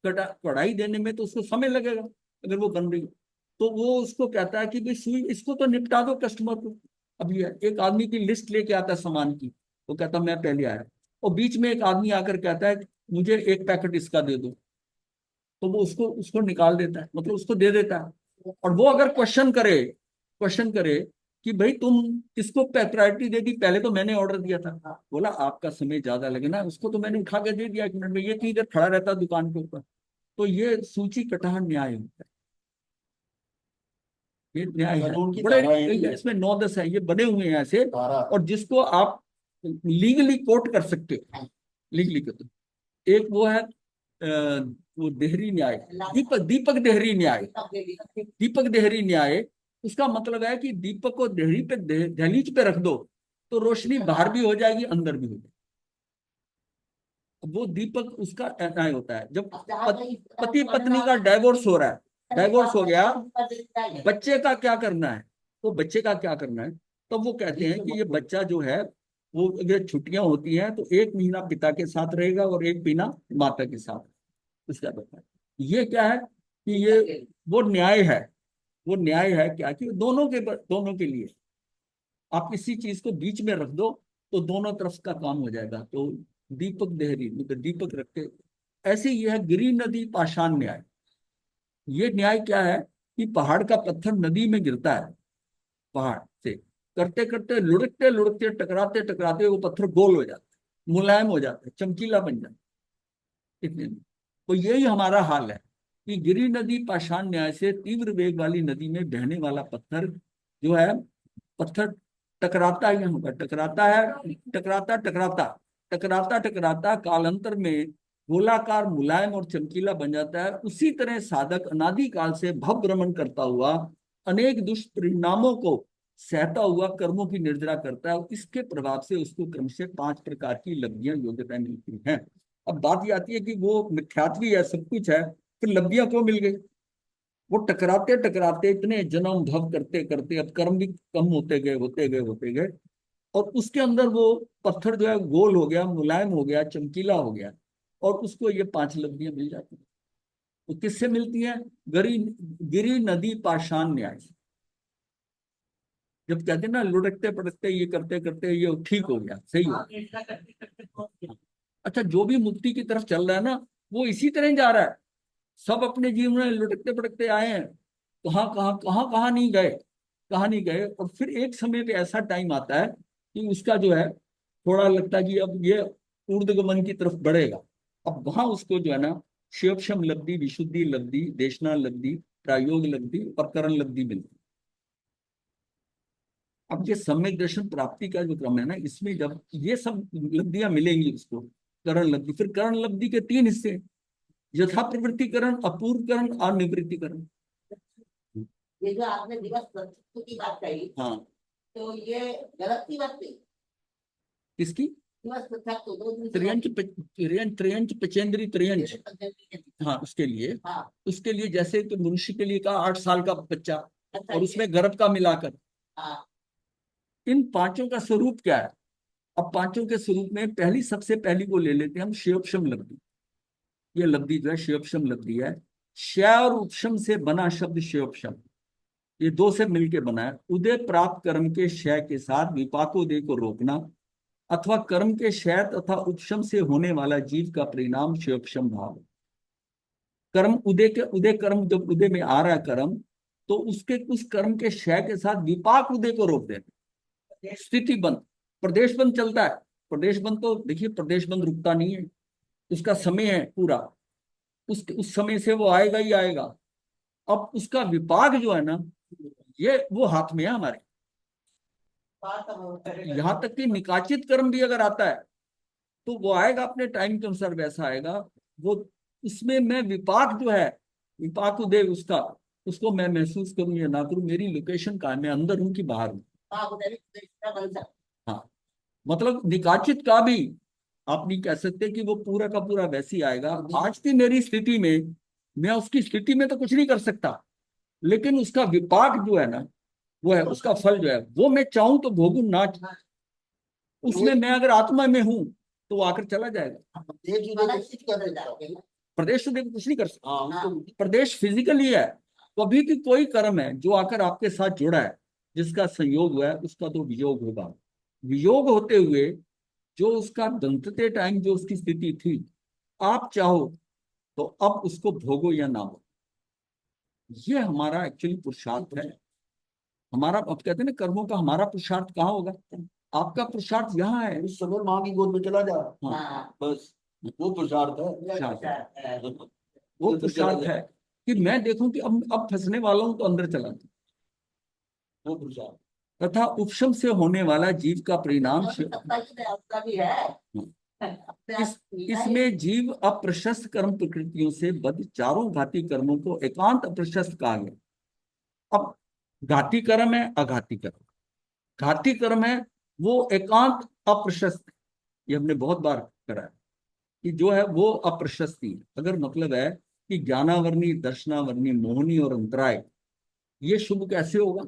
कढ़ाई देने में तो उसको समय लगेगा अगर वो बन रही है। तो वो उसको कहता है कि भाई सुई इसको तो निपटा दो कस्टमर को। अब ये एक आदमी की लिस्ट लेके आता है सामान की, वो कहता मैं पहले आया, और बीच में एक आदमी आकर कहता है मुझे एक पैकेट इसका दे दो, तो वो उसको उसको निकाल देता है, मतलब उसको दे देता है। और वो अगर क्वेश्चन करे कि भाई तुम किसको प्रायोरिटी दे दी, पहले तो मैंने ऑर्डर दिया था। बोला आपका समय ज्यादा लगे ना, उसको तो मैंने उठा के दे दिया 1 मिनट में, ये इतनी देर खड़ा रहता दुकान के ऊपर। तो ये सूची कटाह न्याय होता है, ये न्याय है। कानून की बड़े धारा है ये। इसमें 9-10 है, ये बने हुए हैं ऐसे, धारा। और जिसको आप लीगली कोर्ट कर सकते हो, लीगली कर दो। एक वो है वो देहरी न्याय, दीपक देहरी न्याय। दीपक देहरी न्याय, उसका मतलब है कि दीपक को देहरी पे दहलीज पे रख दो तो रोशनी बाहर भी हो जाएगी, अंदर भी हो जाएगी। वो दीपक उसका न्याय होता है। जब पति पत्नी का डाइवोर्स हो रहा है, डाइवोर्स हो गया, बच्चे का क्या करना है? तो बच्चे का क्या करना है, तब वो कहते हैं कि ये बच्चा जो है वो अगर छुट्टियां होती हैं तो 1 महीना पिता के साथ रहेगा और 1 महीना माता के साथ, इसका बताया। ये क्या है कि ये वो न्याय है। वो न्याय है क्या कि दोनों के लिए आप किसी चीज को बीच में रख दो तो दोनों तरफ का काम हो जाएगा। तो दीपक देहरी मतलब दीपक रखते, ऐसे ही है गिरि नदी पाषाण न्याय। ये न्याय क्या है कि पहाड़ का पत्थर नदी में गिरता है, पहाड़ से करते करते लुढ़कते लुढ़कते टकराते टकराते वो पत्थर गोल हो जाता है, मुलायम हो जाता है, चमकीला बन जाता है इतने में। तो यही हमारा हाल है कि गिरि नदी पाषाण न्याय से तीव्र वेग वाली नदी में बहने वाला पत्थर जो है, पत्थर टकराता ही यहाँ पर टकराता है, टकराता टकराता टकराता टकराता कालांतर में गोलाकार मुलायम और चमकीला बन जाता है। उसी तरह साधक अनादि काल से भव भ्रमण करता हुआ अनेक दुष्परिणामों को सहता हुआ कर्मों की निर्जरा करता है। इसके प्रभाव से उसको क्रमशः 5 प्रकार की लब्धियां योग्यता मिलती हैं। अब बात ये आती है कि वो मिथ्यात्वी है, सब कुछ है, फिर लब्धियां क्यों मिल गई? वो टकराते टकराते इतने जन्म भव करते करते अब कर्म भी कम होते गए होते गए होते गए, और उसके अंदर वो पत्थर जो है गोल हो गया, मुलायम हो गया, चमकीला हो गया, और उसको ये 5 लब्धियां मिल जाती हैं। तो किससे मिलती है? गिरी गिरी नदी पाषाण न्याय से। जब कहते हैं ना लुढ़कते पड़कते ये करते करते ये ठीक हो गया, सही हो गया। अच्छा, जो भी मुक्ति की तरफ चल रहा है ना, वो इसी तरह ही जा रहा है। सब अपने जीवन में लुढ़कते पड़कते आए हैं, कहाँ कहाँ कहाँ कहाँ नहीं गए, कहाँ नहीं गए। और फिर एक समय पे ऐसा टाइम आता है कि उसका जो है थोड़ा लगता है कि अब ये ऊर्ध्वगमन की तरफ बढ़ेगा। अब वहां उसको जो है ना शिवक्षम लब्धि, विशुद्धि लब्धि, देशना लब्धि, प्रायोग लब्धि और करण लब्धि मिलती है। अब ये सम्यक दर्शन प्राप्ति का जो क्रम है ना, इसमें जब ये सब लब्धियां मिलेंगी उसको, करण लब्धि, फिर करण लब्धि के 3 हिस्से, यथा प्रवृत्तिकरण, अपूर्वकरण और निवृत्तिकरण। ये जो आपने दिवस तत्व की बात कही, हाँ, तो ये गलत की बात नहीं। किसकी? दिवस तत्व 2 दिन से त्रियंच त्रियंच त्रियंच पचेंद्री त्रियंच। हाँ, उसके लिए, हाँ, उसके लिए जैसे तो मनुष्य के लिए कहा 8 साल का बच्चा, अच्छा, और उसमें गर्भ का मिलाकर, हाँ, इन पांचों का स्वरूप क्या है? अब पांचों के स्वरूप में पहली, सबसे पहली को ले लेते हैं हम, शिवक्षम लब्धि। ये लब्धि जो है शिवक्षम लब्धि है। श और उपशम से बना शब्द शिवक्षम, ये 2 से मिलके बना है। उदय प्राप्त कर्म के क्षय के साथ विपाकोदय को रोकना, अथवा कर्म के क्षय तथा उपशम से होने वाला जीव का परिणाम शिवक्षम भाव। कर्म उदय के, उदय कर्म जब उदय में आ रहा है कर्म, तो उसके उस कर्म के क्षय के साथ विपाक उदय को रोक देना। स्थिति बंद, प्रदेश बंद चलता है। प्रदेश बंद तो देखिए, प्रदेश बंद रुकता नहीं है, उसका समय है पूरा, उस समय से वो आएगा ही आएगा। अब उसका विपाक जो है ना, ये वो हाथ में है हमारे। यहाँ तक कि निकाचित कर्म भी अगर आता है तो वो आएगा अपने टाइम के अनुसार, वैसा आएगा वो। उसमें मैं विपाक जो है, विपाक उदय उसका, उसको मैं महसूस करूं या ना करूं, मेरी लोकेशन कहाँ है, मैं अंदर हूं कि बाहर हूं। हाँ, उदय का बन सकता। हाँ, मतलब निकाचित का भी आप नहीं कह सकते कि वो पूरा का पूरा वैसे ही आएगा। आज की मेरी स्थिति में मैं उसकी स्थिति में तो कुछ नहीं कर सकता, लेकिन उसका विपाक जो है ना, वो है उसका फल जो है, वो मैं चाहूं तो भोगू ना, उसमें मैं अगर आत्मा में हूं तो वो आकर चला जाएगा। अलग चीज के अंदर जाओगे ना। प्रदेश तो देखो कुछ नहीं कर सकता, हाँ, प्रदेश फिजिकली है। कभी भी कोई कर्म है जो आकर आपके साथ जुड़ा है, जिसका संयोग हुआ है, उसका तो वियोग होगा। वियोग होते हुए जो उसका दंतते टाइम जो उसकी स्थिति थी, आप चाहो तो अब उसको भोगो या ना भोगो। ये हमारा एक्चुअली पुरुषार्थ है। हमारा, अब कहते हैं ना कर्मों का हमारा पुरुषार्थ कहाँ होगा? आपका पुरुषार्थ यहाँ है। उस समय माँ की गोद में चला जा, हाँ, हाँ, बस वो पुरुषार्थ है। वो पुरुषार्थ है कि मैं देखूं कि अब फंसने वाला हूं तो अंदर चला जाऊं। वो पुरुषार्थ। तथा उपशम से होने वाला जीव का परिणाम आपका भी है। अपने इस, आप मिला ही। इसमें जीव अप्रशस्त कर्म प्रकृतियों से बद्ध चारों घाती कर्मों को एकांत अप्रशस्त कहा गया। अब घाती कर्म है, अघाती कर्म। घाती कर्म है वो एकांत अप्रशस्त है। ये हमने बहुत बार करा है कि जो है वो अप्रशस्ति है। अगर मतलब है कि ज्ञानावर्णी, दर्शनावर्णी, मोहनी और अंतराय, ये शुभ कैसे होगा?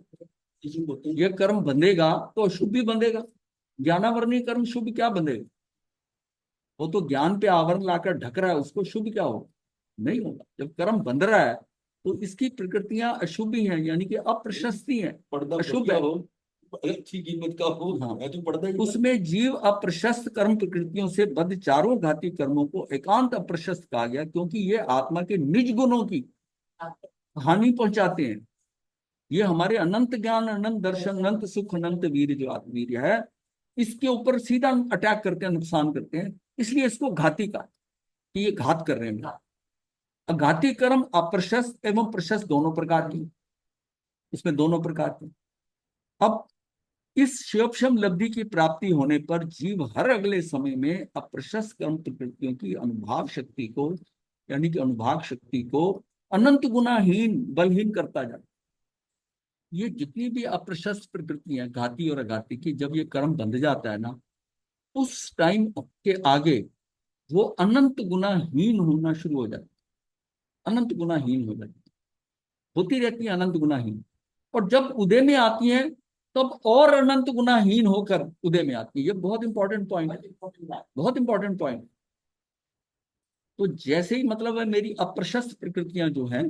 ये कर्म बंधेगा तो अशुभ भी बंधेगा। ज्ञानावर्णी कर्म शुभ क्या बंधेगा? वो तो ज्ञान पे आवरण लाकर ढक रहा है, उसको शुभ क्या होगा? नहीं होगा। जब कर्म बंध रहा है तो इसकी प्रकृतियां अशुभ ही हैं, यानी कि अप्रशस्ति हैं, पर्दा अशुभ है। हो, अच्छी कीमत का हो, हाँ, मैं तो पर्दा ही उसमें जीव अप्रशस्त कर्म प्रकृतियों से बद्ध चारों घाती कर्मों को एकांत अप्रशस्त कहा गया, क्योंकि ये आत्मा के निज गुणों की हानि पहुंचाते हैं। ये हमारे अनंत ज्ञान, अनंत दर्शन, अनंत सुख, अनंत वीर जो आत्मवीर है, इसके ऊपर सीधा अटैक करते हैं, नुकसान करते हैं। इसलिए इसको घाती का, कि ये घात कर रहे हैं। घाती कर्म अप्रशस्त एवं प्रशस्त दोनों प्रकार की, इसमें दोनों प्रकार की। अब इस शिवक्षम लब्धि की प्राप्ति होने पर जीव हर अगले समय में अप्रशस्त कर्म प्रकृतियों की अनुभाव शक्ति को, यानी कि अनुभाग शक्ति को अनंत गुनाहीन, बलहीन करता जाता। ये जितनी भी अप्रशस्त प्रकृति है, घाती और अघाती की, जब ये कर्म बंध जाता है ना, उस टाइम के आगे वो अनंत गुनाहीन होना शुरू हो जाता है। अनंत गुनाहीन हो जाती है, होती रहती है अनंत गुनाहीन। और जब उदय में आती है तब और अनंत गुनाहीन होकर उदय में आती है। ये बहुत इंपॉर्टेंट पॉइंट है, बहुत इंपॉर्टेंट पॉइंट। तो जैसे ही मतलब है मेरी अप्रशस्त प्रकृतियां जो हैं,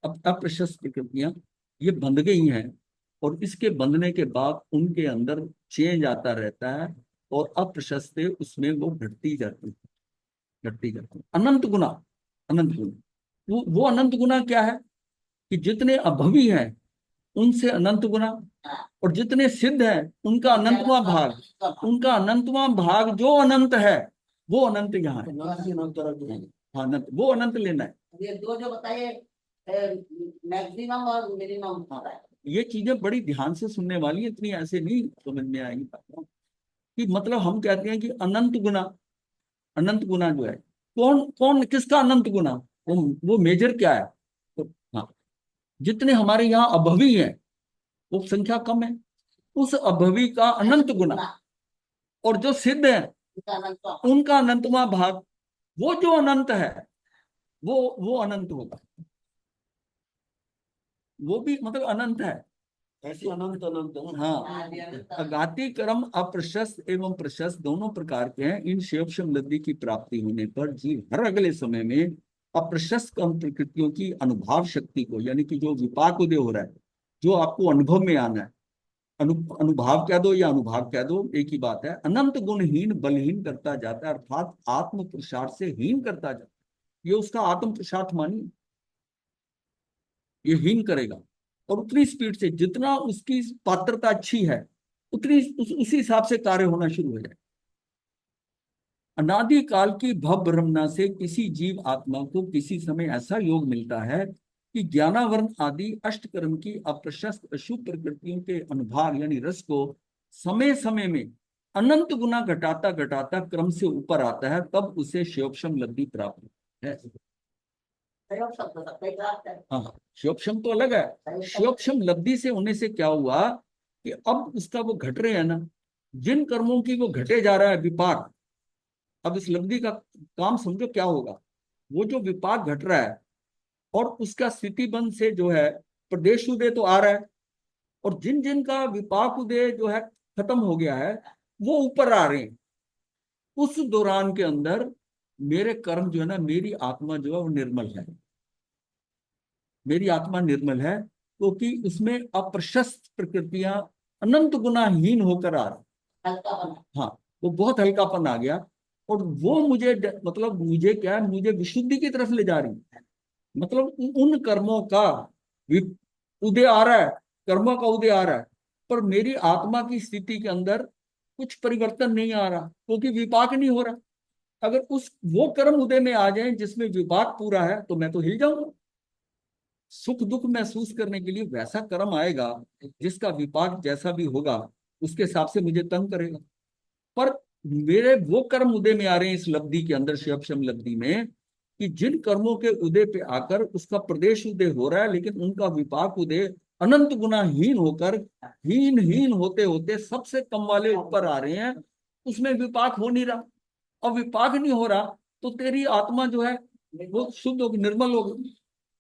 अब अप्रशस्त प्रकृतियां ये बंध गई हैं, और इसके बंधने के बाद उनके अंदर चेंज आता रहता है, और अप्रशस्त उसमें वो घटती जाती है, घटती जाती है। अनंत गुना, अनंत गुना, वो अनंत गुना क्या है कि जितने अभवी हैं उनसे अनंत गुना, और जितने सिद्ध हैं उनका अनंतवां भाग, उनका अनंतवां भाग जो अनंत है वो अनंत यहाँ है। हाँ, अनंत, वो अनंत लेना है। ये दो जो बताइए, मैक्सिमम और मिनिमम होता है। ये चीजें बड़ी ध्यान से सुनने वाली है, इतनी ऐसे नहीं समझ में आएगी कि मतलब हम कहते हैं कि अनंत गुना, अनंत गुना जो है, कौन कौन किसका अनंत गुना, वो मेजर क्या है? तो हाँ, जितने हमारे यहाँ अभवी हैं वो संख्या कम है, उस अभवी का अनंत गुना, और जो सिद्ध है उसका अनंत का उनका अनंतवां भाग, वो जो अनंत है वो अनंत होगा, वो भी मतलब अनंत है। ऐसे अनंत अनंत है। हाँ, अनंत। अगाति कर्म अप्रशस्त एवं प्रशस्त दोनों प्रकार के हैं। इन शिवशम लब्धि की प्राप्ति होने पर जीव हर अगले समय में अप्रशस्त कर्म प्रकृतियों की अनुभाव शक्ति को, यानी कि जो विपाक उदय हो रहा है, जो आपको अनुभव में आना है, अनुभाव कह दो या अनुभाव कह दो, एक ही बात है, अनंत गुणहीन बलहीन करता जाता है, अर्थात आत्म पुरुषार्थ से हीन करता जाता है। ये उसका आत्म पुरुषार्थ मानिए, ये हीन करेगा, और उतनी स्पीड से जितना उसकी पात्रता अच्छी है उतनी उसी हिसाब से कार्य होना शुरू हो जाए। अनादि काल की भव ब्रह्मणा से किसी जीव आत्मा को किसी समय ऐसा योग मिलता है कि ज्ञानावरण आदि अष्टकर्म की अप्रशस्त अशुभ प्रकृतियों के अनुभाग यानी रस को समय समय में अनंत गुना घटाता घटाता क्रम से ऊपर आता है, तब उसे शिवक्षम लब्धि प्राप्त है। प्रयोग शब्द सबका ही प्राप्त है। हाँ, शिवक्षम तो अलग है। शिवक्षम लब्धि से होने से क्या हुआ कि अब उसका वो घट रहे हैं ना, जिन कर्मों की वो घटे जा रहा है विपाक, अब इस लब्धि का काम समझो क्या होगा। वो जो विपाक घट रहा है और उसका स्थिति बंध से जो है प्रदेश उदय तो आ रहा है, और जिन जिन का विपाक उदय जो है खत्म हो गया है वो ऊपर आ रहे हैं। उस दौरान के अंदर मेरे कर्म जो है ना, मेरी आत्मा जो है वो निर्मल है, मेरी आत्मा निर्मल है, क्योंकि उसमें अप्रशस्त प्रकृतियां अनंत गुनाहीन होकर आ रही। हल्का बना। हाँ, वो बहुत हल्कापन आ गया, और वो मुझे मतलब मुझे क्या है, मुझे विशुद्धि की तरफ ले जा रही है। मतलब उन कर्मों का उदय आ रहा है, कर्मों का उदय आ रहा है, पर मेरी आत्मा की स्थिति के अंदर कुछ परिवर्तन नहीं आ रहा, क्योंकि विपाक नहीं हो रहा। अगर उस वो कर्म उदय में आ जाए जिसमें विपाक पूरा है तो मैं तो हिल जाऊंगा। सुख दुख महसूस करने के लिए वैसा कर्म आएगा जिसका विपाक जैसा भी होगा उसके हिसाब से मुझे तंग करेगा। पर मेरे वो कर्म उदय में आ रहे हैं इस लब्धि के अंदर, शिवक्षम लब्धि में, कि जिन कर्मों के उदय पे आकर उसका प्रदेश उदय हो रहा है, लेकिन उनका विपाक उदय अनंत गुना हीन होकर हीन हीन होते होते सबसे कम वाले ऊपर आ रहे हैं, उसमें विपाक हो नहीं रहा। और विपाक नहीं हो रहा तो तेरी आत्मा जो है वो शुद्ध होगी, निर्मल होगी,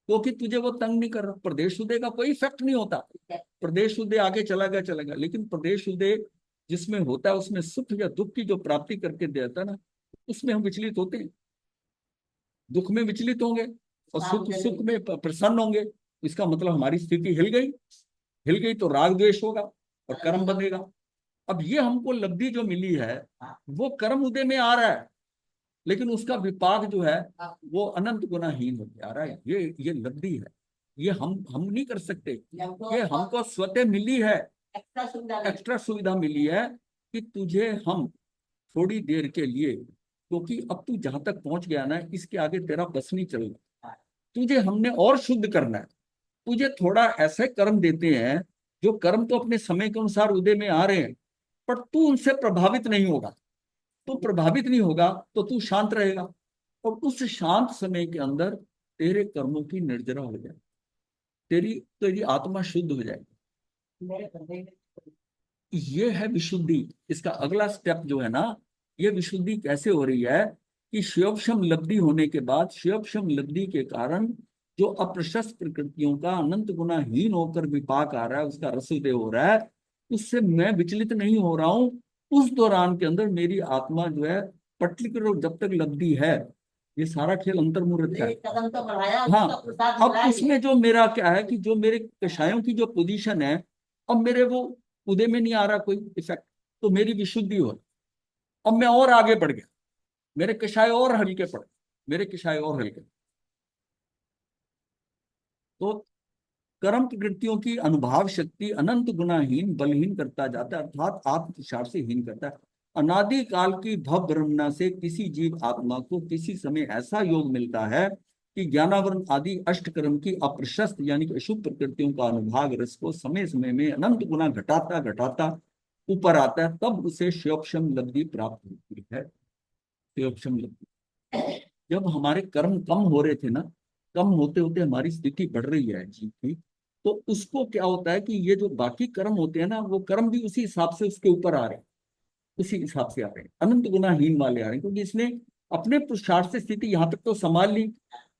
क्योंकि तुझे वो तंग नहीं कर रहा। प्रदेश उदय का कोई इफेक्ट नहीं होता, प्रदेश उदय आगे चला गया चला गया, लेकिन प्रदेश उदय जिसमें होता है उसमें सुख या दुख की जो प्राप्ति करके देता है ना, उसमें हम विचलित होते हैं। दुख में विचलित होंगे और सुख सुख में प्रसन्न होंगे, इसका मतलब हमारी स्थिति हिल गई। हिल गई तो राग द्वेष होगा और कर्म बनेगा। अब ये हमको लब्धि जो मिली है वो कर्म उदय में आ रहा है, लेकिन उसका विपाक जो है वो अनंत गुनाहीन होते आ रहा है। ये लब्धि है, ये हम नहीं कर सकते, ये हमको स्वतः मिली है, एक्स्ट्रा सुविधा नहीं। एक्स्ट्रा सुविधा मिली है कि तुझे हम थोड़ी देर के लिए, क्योंकि अब तू जहां तक पहुंच गया ना इसके आगे तेरा बस नहीं चल रहा, तुझे हमने और शुद्ध करना है। तुझे थोड़ा ऐसे कर्म देते हैं जो कर्म तो अपने समय के अनुसार उदय में आ रहे हैं, पर तू उनसे प्रभावित नहीं होगा। तू प्रभावित नहीं होगा तो तू शांत रहेगा, और उस शांत समय के अंदर तेरे कर्मों की निर्जरा हो जाए, तेरी तेरी आत्मा शुद्ध हो जाएगी। मेरे बंदे में ये है विशुद्धि। इसका अगला स्टेप जो है ना, ये विशुद्धि कैसे हो रही है कि शिवक्षम लब्धि होने के बाद, शिवक्षम लब्धि के कारण जो अप्रशस्त प्रकृतियों का अनंत गुना हीन होकर विपाक आ रहा है, उसका रसोदय हो रहा है, उससे मैं विचलित नहीं हो रहा हूं। उस दौरान के अंदर मेरी आत्मा जो है पर्टिकुलर जब तक लब्धि है ये सारा खेल अंतर्मुहूर्त का है। एक कदम तो बढ़ाया, हाँ, उसका प्रसाद अब मिला ही उसमें है। जो मेरा क्या है कि जो मेरे कषायों की जो पोजीशन है, अब मेरे वो उदय में नहीं आ रहा कोई इफेक्ट, तो मेरी विशुद्धि हो रही। अब मैं और आगे बढ़ गया, मेरे कषाय और हल्के पड़ गए, मेरे कषाय और हल्के। तो कर्म प्रवृत्तियों की अनुभाव शक्ति अनंत गुणाहीन बलहीन करता जाता है, अर्थात आत्मविचार से हीन करता है। अनादि काल की भव ब्रह्मणा से किसी जीव आत्मा को किसी समय ऐसा योग मिलता है कि ज्ञानावरण आदि अष्ट कर्म की अप्रशस्त यानी कि अशुभ प्रकृतियों का अनुभाग रस को समय समय में अनंत गुना घटाता घटाता ऊपर आता है, तब उसे शिवक्षम लब्धि प्राप्त होती है। शिवक्षम लब्धि, जब हमारे कर्म कम हो रहे थे ना, कम होते होते हमारी स्थिति बढ़ रही है जीव की, तो उसको क्या होता है कि ये जो बाकी कर्म होते हैं ना, वो कर्म भी उसी हिसाब से उसके ऊपर आ रहे हैं, उसी हिसाब से आ रहे हैं, अनंत गुनाहीन वाले आ रहे हैं, क्योंकि इसने अपने पुरुषार्थ से स्थिति यहां तक तो संभाल ली,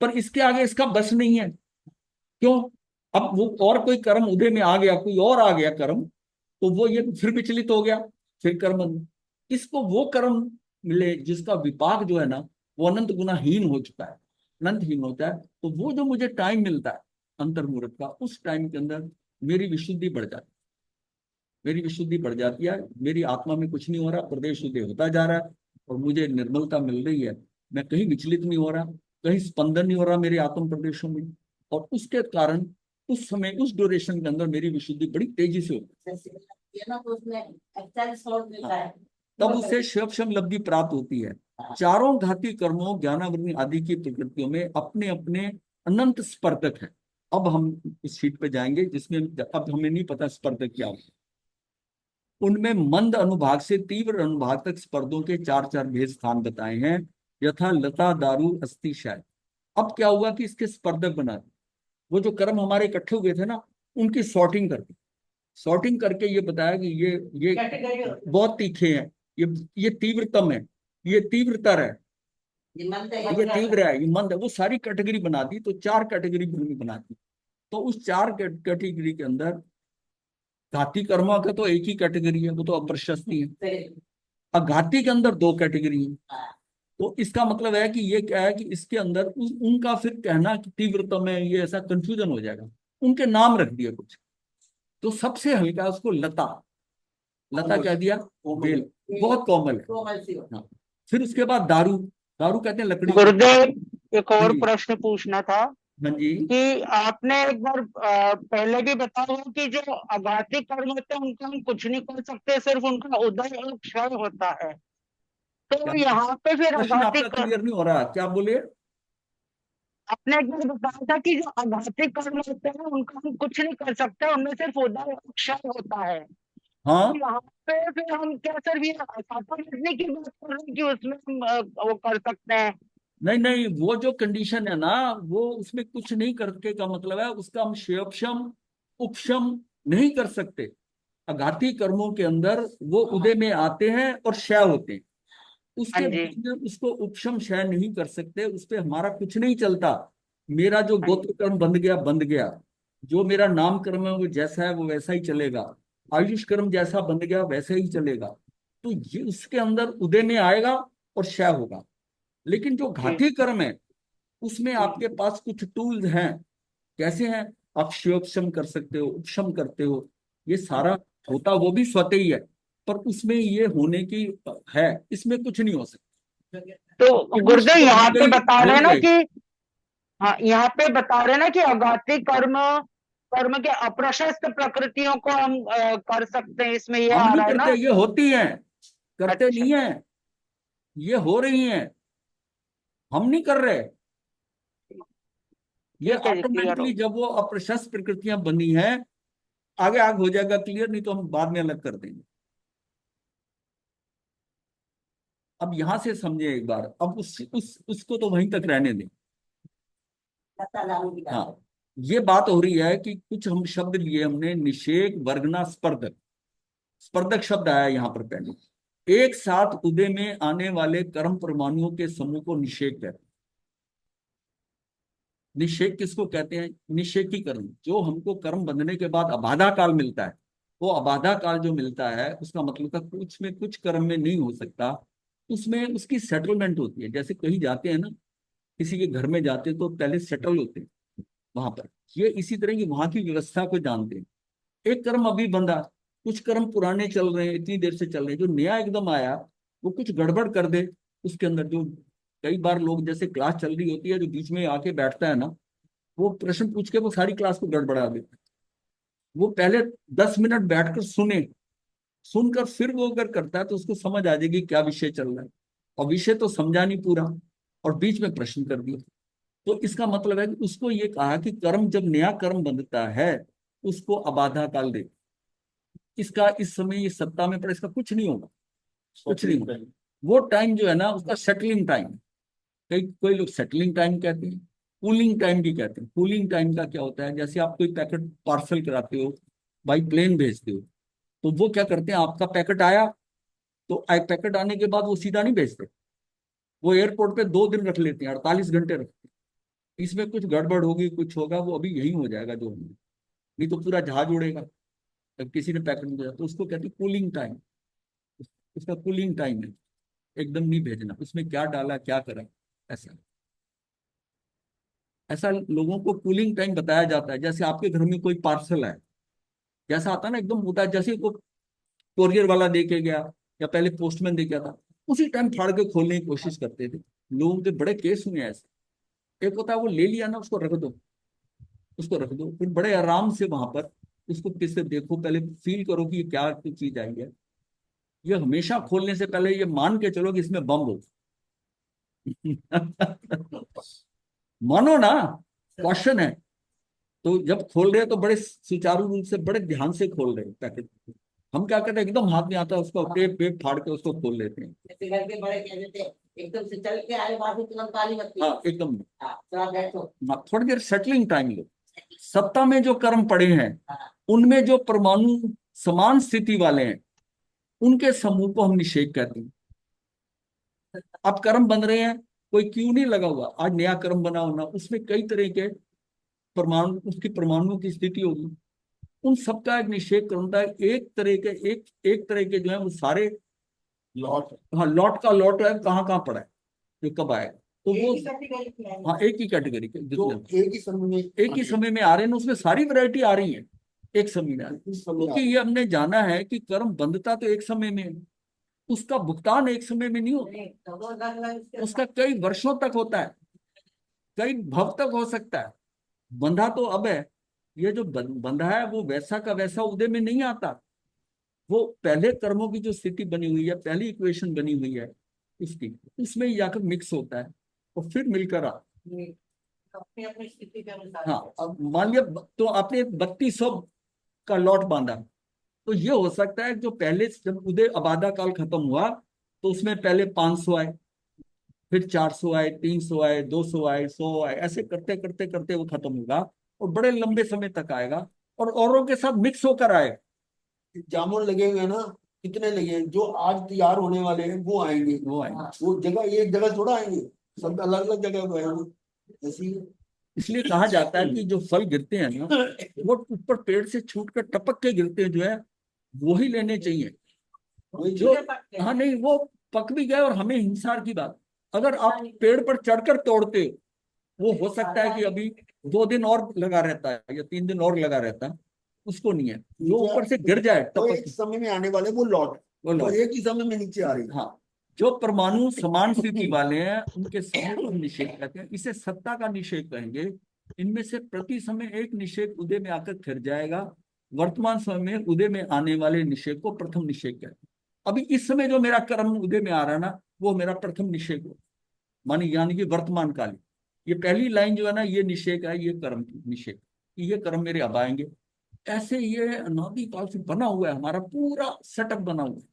पर इसके आगे इसका बस नहीं है। क्यों? अब वो और कोई कर्म उदय में आ गया, कोई और आ गया कर्म, तो वो ये फिर विचलित हो गया, फिर कर्म, इसको वो कर्म मिले जिसका विपाक जो है ना, वो अनंत गुनाहीन हो चुका है, अनंतहीन होता है। तो वो जो मुझे टाइम मिलता है अंतर्मुहूर्त का, उस टाइम के अंदर मेरी विशुद्धि बढ़ जाती है, मेरी विशुद्धि बढ़ जाती है, मेरी आत्मा में कुछ नहीं हो रहा, प्रदेश शुद्ध होता जा रहा है और मुझे निर्मलता मिल रही है। मैं कहीं विचलित नहीं हो रहा, कहीं स्पंदन नहीं हो रहा मेरे आत्म प्रदेशों में, और उसके कारण उस समय उस ड्यूरेशन के अंदर मेरी विशुद्धि बड़ी तेजी से होती जैसे ये ना, तो उसमें 41 सॉल्ट मिलता है। है, तब उसे शिवक्षम लब्धि प्राप्त होती है। चारों घाती कर्मों ज्ञानावृत्ति आदि की प्रकृतियों में अपने अपने अनंत स्पर्धक है। अब हम इस शीट पे जाएंगे जिसमें अब हमें नहीं पता स्पर्धक क्या होता है। उनमें मंद अनुभाग से तीव्र अनुभाग तक स्पर्धों के चार चार भेद स्थान बताए हैं, यथा लता दारू अस्थि शाय। अब क्या हुआ कि इसके स्पर्धक बना दिए। वो जो कर्म हमारे इकट्ठे हुए थे ना, उनकी सॉर्टिंग करके ये बताया कि ये कैटेगरी बहुत तीखे हैं, ये तीव्रतम है, ये तीव्रतर है, ये मन है, ये तीव्र है, ये मंद है, वो सारी कैटेगरी बना दी। तो चार कैटेगरी बना दी। तो उस चार कैटेगरी के अंदर घाती कर्मों का तो एक ही कैटेगरी है, वो तो अप्रशस्ति है। अब घाती के अंदर दो कैटेगरी है, तो इसका मतलब है कि ये क्या है कि इसके अंदर उनका फिर कहना कि तीव्रतम है, ये ऐसा कंफ्यूजन हो जाएगा। उनके नाम रख दिए कुछ। तो सबसे हल्का उसको लता, लता कह दिया, बेल, बहुत कॉमन है। कोमल सी हो। हाँ। फिर उसके बाद दारू, दारू कहते हैं लकड़ी को। गुरुदेव एक हाँ और जी, प्रश्न पूछना था हाँ जी। कि आपने एक बार पहले भी बताया हुआ कि जो आघाती कर्म होते हैं उनका हम कुछ नहीं कर सकते, सिर्फ उनका उदय और क्षय होता है। तो क्या यहाँ पे फिर प्रश्न आघाती आपका क्लियर नहीं हो रहा, क्या बोले? आपने एक बार बताया था कि जो आघाती कर्म होते हैं उनका हम कुछ नहीं कर सकते, उनमें सिर्फ उदय और क्षय होता है। तो हाँ, यहाँ पे फिर हम क्या सर ये सातों की बात कर रहे हैं कि उसमें हम वो कर सकते हैं? नहीं नहीं, वो जो कंडीशन है ना, वो उसमें कुछ नहीं करके का मतलब है उसका हम क्षेपशम उपशम नहीं कर सकते। आघाती कर्मों के अंदर वो उदय में आते हैं और क्षय होते हैं, हाँ उसके जी, बीच में उसको उपशम क्षय नहीं कर सकते, उस पर हमारा कुछ नहीं चलता। मेरा जो हाँ जी, गोत्र कर्म बंध गया, जो मेरा नाम कर्म है वो जैसा है वो वैसा ही चलेगा, आयुष कर्म जैसा बंध गया वैसा ही चलेगा। तो ये उसके अंदर उदय में आएगा और क्षय होगा। लेकिन जो जी, घाती कर्म है, उसमें आपके पास कुछ टूल्स हैं। कैसे हैं? आप शिवोपशम कर सकते हो, उपशम करते हो, ये सारा होता वो भी स्वतः ही है, पर उसमें ये होने की है, इसमें कुछ नहीं हो सकता। तो फिनिश गुरुदेव वो यहाँ बन पे गई, बता हो रहे हैं ही ना गई। कि हाँ यहाँ पे बता रहे हैं ना कि अघाती कर्म कर्म के अप्रशस्त प्रकृतियों को हम कर सकते हैं, इसमें ये हम आ नहीं रहा है करते, ना? ये होती हैं, करते अच्छा, नहीं है, ये हो रही हैं, हम नहीं कर रहे। ये ठीक है जी, क्लियर हो ऑटोमेटिकली गया। जब वो अप्रशस्त प्रकृतियां बनी हैं, आगे आग हो जाएगा क्लियर, नहीं तो हम बाद में अलग कर देंगे। अब यहां से समझे एक बार, अब उसको तो वहीं तक रहने दें। लता दारू की हाँ, बात है। ये बात हो रही है कि कुछ हम शब्द लिए हमने, निषेक वर्गना स्पर्धक। स्पर्धक शब्द आया यहाँ पर पहले। एक साथ उदय में आने वाले कर्म परमाणुओं के समूह को निषेक कहते हैं। निषेक किसको कहते हैं? निषेकी कर्म, जो हमको कर्म बंधने के बाद अबाधा काल मिलता है, वो अबाधा काल जो मिलता है उसका मतलब था कुछ में कुछ कर्म में नहीं हो सकता, उसमें उसकी सेटलमेंट होती है। जैसे कहीं जाते हैं ना, किसी के घर में जाते तो पहले सेटल होते वहां पर। ये इसी तरह की वहां की व्यवस्था को जानते हैं। एक कर्म अभी बंधा, कुछ कर्म पुराने चल रहे हैं, इतनी देर से चल रहे हैं, जो नया एकदम आया वो कुछ गड़बड़ कर दे उसके अंदर। जो कई बार लोग, जैसे क्लास चल रही होती है, जो बीच में आके बैठता है ना, वो प्रश्न पूछ के वो सारी क्लास को गड़बड़ा देता है। वो पहले 10 मिनट बैठकर सुने, सुनकर फिर वो अगर करता है तो उसको समझ आ जाएगी क्या विषय चल रहा है। और विषय तो समझा नहीं पूरा, और बीच में प्रश्न कर दिया। तो इसका मतलब है कि उसको ये कहा कि कर्म, जब नया कर्म बनता है उसको अबाधा काल दे। इसका इस समय ये सत्ता में पड़े, इसका कुछ नहीं होगा, कुछ नहीं होगा। वो टाइम जो है ना, उसका सेटलिंग टाइम। कई कोई लोग सेटलिंग टाइम कहते हैं, कूलिंग टाइम भी कहते हैं। कूलिंग टाइम का क्या होता है, जैसे आप कोई पैकेट पार्सल कराते हो, बाई प्लेन भेजते हो, तो वो क्या करते हैं, आपका पैकेट आया तो पैकेट आने के बाद वो सीधा नहीं भेजते, वो एयरपोर्ट पे 2 दिन रख लेते हैं, 48 घंटे रखते हैं। इसमें कुछ गड़बड़ होगी, कुछ होगा, वो अभी यही हो जाएगा जो होगा, नहीं तो पूरा जहाज उड़ेगा। जब किसी ने पैकेट भेजा तो उसको कहते हैं कूलिंग टाइम। उसका कूलिंग टाइम है, एकदम नहीं भेजना, उसमें क्या डाला क्या करा, ऐसा ऐसा लोगों को कूलिंग टाइम बताया जाता है। जैसे आपके घर में कोई पार्सल है, जैसा आता है ना, एकदम होता है जैसे वो कोरियर वाला दे के गया या पहले पोस्टमैन दे गया था, उसी टाइम फाड़ के खोलने की कोशिश करते थे। लोगों के बड़े केस हुए हैं ऐसे। एक होता है वो ले लिया ना, उसको रख दो, उसको रख दो, फिर बड़े आराम से वहां पर उसको किससे देखो, पहले फील करो कि ये क्या चीज आई है। ये हमेशा खोलने से पहले ये मान के चलो कि इसमें बम हो। मानो ना, क्वेश्चन है। तो जब खोल रहे हैं तो बड़े सुचारू रूप से, बड़े ध्यान से खोल रहे हैं पैकेट। हम क्या करते हैं, एकदम हाथ में आता है उसको टेप वेप फाड़ के उसको खोल लेते हैं। जैसे घर के बड़े कह देते हैं, एकदम से चल के आए बाहर से तुरंत ताली बत्ती। हाँ एकदम। हाँ, तो आप बैठो। हाँ, थोड़ी देर सेटलिंग टाइम लो। सत्ता में जो कर्म पड़े हैं, उनमें जो परमाणु समान स्थिति वाले हैं, उनके समूह को हम निषेध कहते हैं। अब कर्म बन रहे हैं, कोई क्यों नहीं लगा हुआ, आज नया कर्म बना होना, उसमें कई तरह के परमाणु, उसकी परमाणुओं की स्थिति होगी, उन सबका एक निषेध करता है। एक तरह के जो है वो सारे लॉट हाँ लॉट का लॉट है, कहाँ कहाँ पड़ा है, ये कब आएगा, तो वो एक ही category के हैं। हाँ एक ही कैटेगरी के जो जितने एक ही समय में एक ही समय में आ रहे हैं, उसमें सारी वैरायटी आ रही है एक समय में आ रही है। इस समय क्योंकि ये हमने जाना है कि कर्म बंधता तो एक समय में है, उसका भुगतान एक समय में नहीं होता, नहीं, तो वो अलग-अलग उसके उसका कई वर्षों तक होता है, कई भव तक हो सकता है। बंधा तो अब है, ये जो बंधा है वो वैसा का वैसा उदय में नहीं आता। वो पहले कर्मों की जो स्थिति बनी हुई है, पहली इक्वेशन बनी हुई है उसकी, उसमें ही जाकर मिक्स होता है और फिर मिलकर आ। अपनी अपनी स्थिति के अनुसार। हाँ, अब मान लिया तो आपने 3200 का लॉट बांधा, तो ये हो सकता है जो पहले जब उदय अबाधा काल खत्म हुआ तो उसमें पहले 500 आए, फिर 400 आए, 300 आए, 200 आए, 100 आए, ऐसे करते करते करते वो खत्म होगा और बड़े लंबे समय तक आएगा और औरों के साथ मिक्स होकर आएगा। जामुन लगे हुए हैं ना, कितने लगे हैं, जो आज तैयार होने वाले हैं वो आएंगे। वो आएगा, वो जगह एक जगह थोड़ा आएंगे, सब अलग अलग जगह पे आएंगे। ऐसी इसलिए कहा जाता है कि जो फल गिरते हैं ना, वो ऊपर पेड़ से छूट कर टपक के गिरते हैं, जो है वो ही लेने चाहिए। जो हाँ नहीं, वो पक भी गए और हमें हिंसा की बात, अगर आप पेड़ पर चढ़कर तोड़ते हो, वो हो सकता है कि अभी 2 दिन और लगा रहता है या 3 दिन और लगा रहता है, उसको नहीं है। जो ऊपर से गिर जाए तो टपक, एक समय में आने वाले वो लॉट, वो लॉट। तो एक ही समय में नीचे आ रही है। हाँ, जो परमाणु समान स्थिति वाले हैं उनके समूह को निषेध कहते हैं, इसे सत्ता का निषेध कहेंगे। इनमें से प्रति समय एक निषेध उदय में आकर फिर जाएगा। वर्तमान समय में उदय में आने वाले निषेध को प्रथम निषेध कहते हैं। अभी इस समय जो मेरा कर्म उदय में आ रहा है ना, वो मेरा प्रथम निषेध हो, मानी यानी कि वर्तमान काल। ये पहली लाइन जो है ना, ये निषेध है, ये कर्म की निषेध, ये कर्म मेरे अब आएंगे। ऐसे ये अनादि काल से बना हुआ है, हमारा पूरा सेटअप बना हुआ है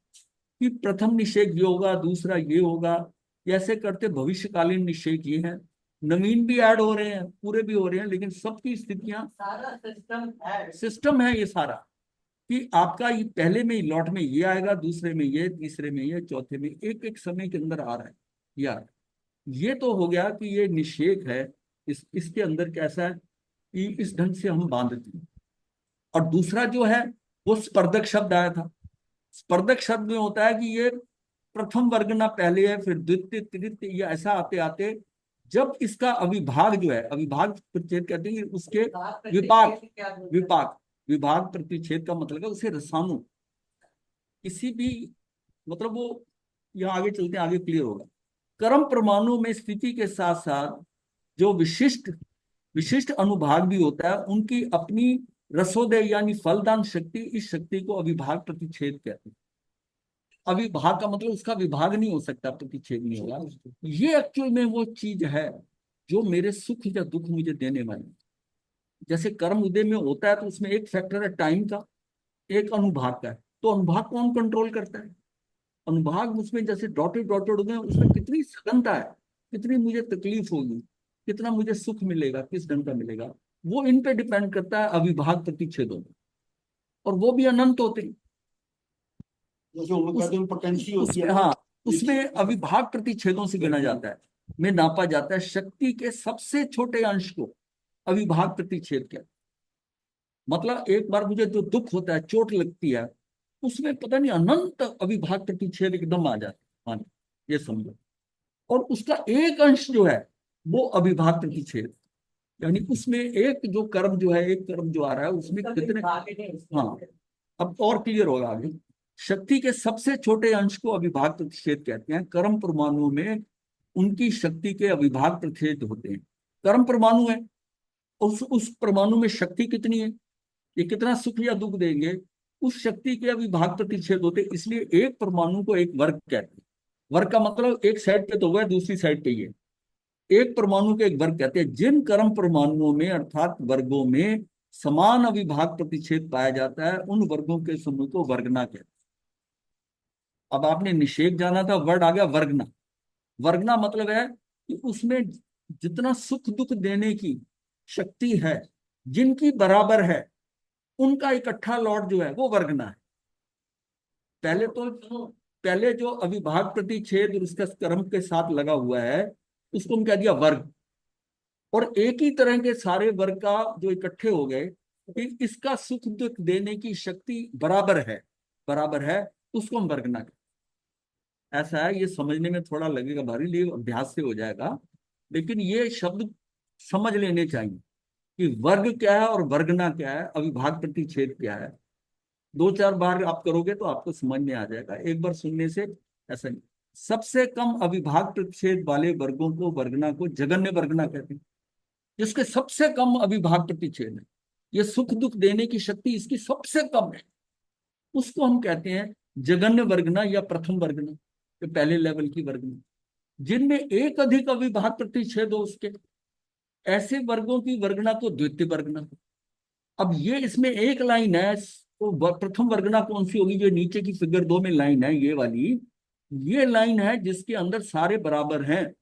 कि प्रथम निषेध ये होगा, दूसरा ये होगा, ऐसे करते भविष्यकालीन निषेध ये है। नवीन भी ऐड हो रहे हैं, पूरे भी हो रहे हैं, लेकिन सबकी स्थितियां, सारा सिस्टम है ये सारा, कि आपका ये पहले में ही लॉट में ये आएगा, दूसरे में ये, तीसरे में ये, चौथे में, एक एक समय के अंदर आ रहा है यार। ये तो हो गया कि ये निषेध है, इसके अंदर कैसा है कि इस ढंग से हम बांधते हैं। और दूसरा जो है वो स्पर्धक शब्द आया था। स्पर्धक शब्द में होता है कि ये प्रथम वर्ग ना पहले है, फिर द्वितीय तृतीय, ये ऐसा आते आते जब इसका अविभाग जो है, अविभाग प्रतिच्छेद कहते हैं कि उसके विपाक, विपाक विभाग प्रतिच्छेद का मतलब है उसे रसानु किसी भी, मतलब वो, यहाँ आगे चलते हैं आगे क्लियर होगा। कर्म परमाणु में स्थिति के साथ साथ जो विशिष्ट विशिष्ट अनुभाग भी होता है, उनकी अपनी रसोदय यानी फलदान शक्ति, इस शक्ति को अविभाग प्रतिच्छेद कहते हैं। अविभाग का मतलब उसका विभाग नहीं हो सकता, प्रतिच्छेद नहीं होगा। ये एक्चुअल में वो चीज है जो मेरे सुख या दुख मुझे देने वाली। जैसे कर्म उदय में होता है तो उसमें एक फैक्टर है टाइम का, एक अनुभाग का है। तो अनुभाग कौन कंट्रोल करता है? अनुभाग उसमें जैसे डॉटेड डॉटेड होते हैं, उसमें कितनी सघनता है, कितनी मुझे तकलीफ होगी, कितना मुझे सुख मिलेगा, किस ढंग का मिलेगा, वो इन पे डिपेंड करता है अविभाग प्रतिच्छेदों में। और वो भी अनंत होते हैं। जैसे उनमें कहते हैं पोटेंसी होती है। हाँ, उसमें अविभाग प्रतिच्छेदों से गिना जाता है, में नापा जाता है शक्ति के सबसे छोटे अंश को अविभाग प्रतिच्छेद कहते हैं। मतलब एक बार मुझे जो दुख होता है, चोट लगती है, उसमें पता नहीं अनंत अविभाग प्रतिच्छेद एकदम आ जाता है, मान ये समझो। और उसका एक अंश जो है वो अविभाग प्रतिच्छेद, यानी उसमें एक जो कर्म जो है, एक कर्म जो आ रहा है उसमें कितने, हाँ अब और क्लियर होगा आगे। शक्ति के सबसे छोटे अंश को अविभाग प्रतिच्छेद कहते हैं। कर्म परमाणु में उनकी शक्ति के अविभाग प्रतिच्छेद होते हैं। कर्म परमाणु है, उस परमाणु में शक्ति कितनी है, ये कितना सुख या दुख देंगे, उस शक्ति के अविभाग प्रतिच्छेद होते हैं। इसलिए एक परमाणु को एक वर्ग कहते हैं। वर्ग का मतलब एक साइड पे तो हुआ है, दूसरी साइड पे ये एक परमाणु के एक वर्ग कहते हैं। जिन कर्म परमाणुओं में अर्थात वर्गों में समान अविभाग प्रतिच्छेद पाया जाता है, उन वर्गों के समूह को वर्गना कहते हैं। अब आपने निषेध जाना था, वर्ड आ गया वर्गना। वर्गना मतलब है कि उसमें जितना सुख दुख देने की शक्ति है, जिनकी बराबर है, उनका इकट्ठा लॉट जो है वो वर्गना है। पहले जो अविभाग प्रतिच्छेद उसका कर्म के साथ लगा हुआ है उसको हम कह दिया वर्ग। और एक ही तरह के सारे वर्ग का जो इकट्ठे हो गए कि इसका सुख दुख देने की शक्ति बराबर है, उसको हम वर्गना कहते हैं। ऐसा है, ये समझने में थोड़ा लगेगा भारी, लेकिन अभ्यास से हो जाएगा। लेकिन ये शब्द समझ लेने चाहिए कि वर्ग क्या है और वर्गना क्या है, अविभाग प्रतिच्छेद क्या है। 2-4 बार आप करोगे तो आपको समझ में आ जाएगा, एक बार सुनने से ऐसा नहीं। सबसे कम अविभाग प्रतिच्छेद वाले वर्गों को वर्गना को जगन्य वर्गना कहते हैं। जिसके सबसे कम अविभाग प्रतिच्छेद है, ये सुख दुख देने की शक्ति इसकी सबसे कम है, उसको हम कहते हैं जगन्य वर्गना या प्रथम वर्गना, जो पहले लेवल की वर्गना। जिनमें एक अधिक अविभाग प्रतिच्छेद हो उसके, ऐसे वर्गों की वर्गना को द्वितीय वर्गना। अब ये इसमें एक लाइन है, तो प्रथम वर्गना कौन सी होगी? जो नीचे की फिगर 2 में लाइन है, ये वाली, ये लाइन है जिसके अंदर सारे बराबर हैं,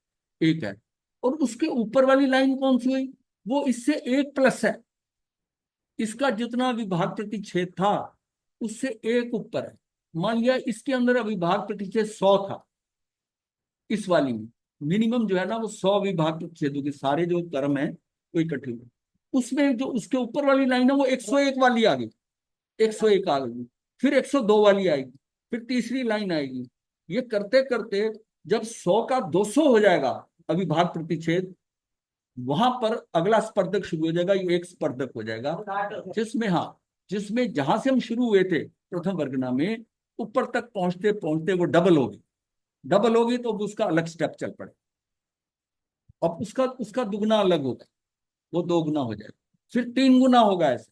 एक है। और उसके ऊपर वाली लाइन कौन सी हुई? वो इससे एक प्लस है, इसका जितना विभाग प्रतिच्छेद था उससे एक ऊपर है। मान लिया इसके अंदर अविभाग प्रतिच्छेद 100 था, इस वाली में मिनिमम जो है ना वो 100 विभाग प्रतिच्छेदों के सारे जो कर्म है वो इकट्ठे हुए। उसमें जो उसके ऊपर वाली लाइन है वो 101 वाली आ गई, 101 आ गई, फिर 102 वाली आएगी, फिर तीसरी लाइन आएगी। ये करते करते जब 100 का 200 हो जाएगा अविभाग प्रतिच्छेद, वहां पर अगला स्पर्धक शुरू हो जाएगा, ये एक स्पर्धक हो जाएगा, जिसमें जहां से हम शुरू हुए थे प्रथम वर्गना में, ऊपर तक पहुंचते पहुंचते वो डबल होगी तो उसका अलग स्टेप चल पड़े। अब उसका दुगना अलग होगा, वो 2 गुना हो जाएगा, फिर 3 गुना होगा, ऐसे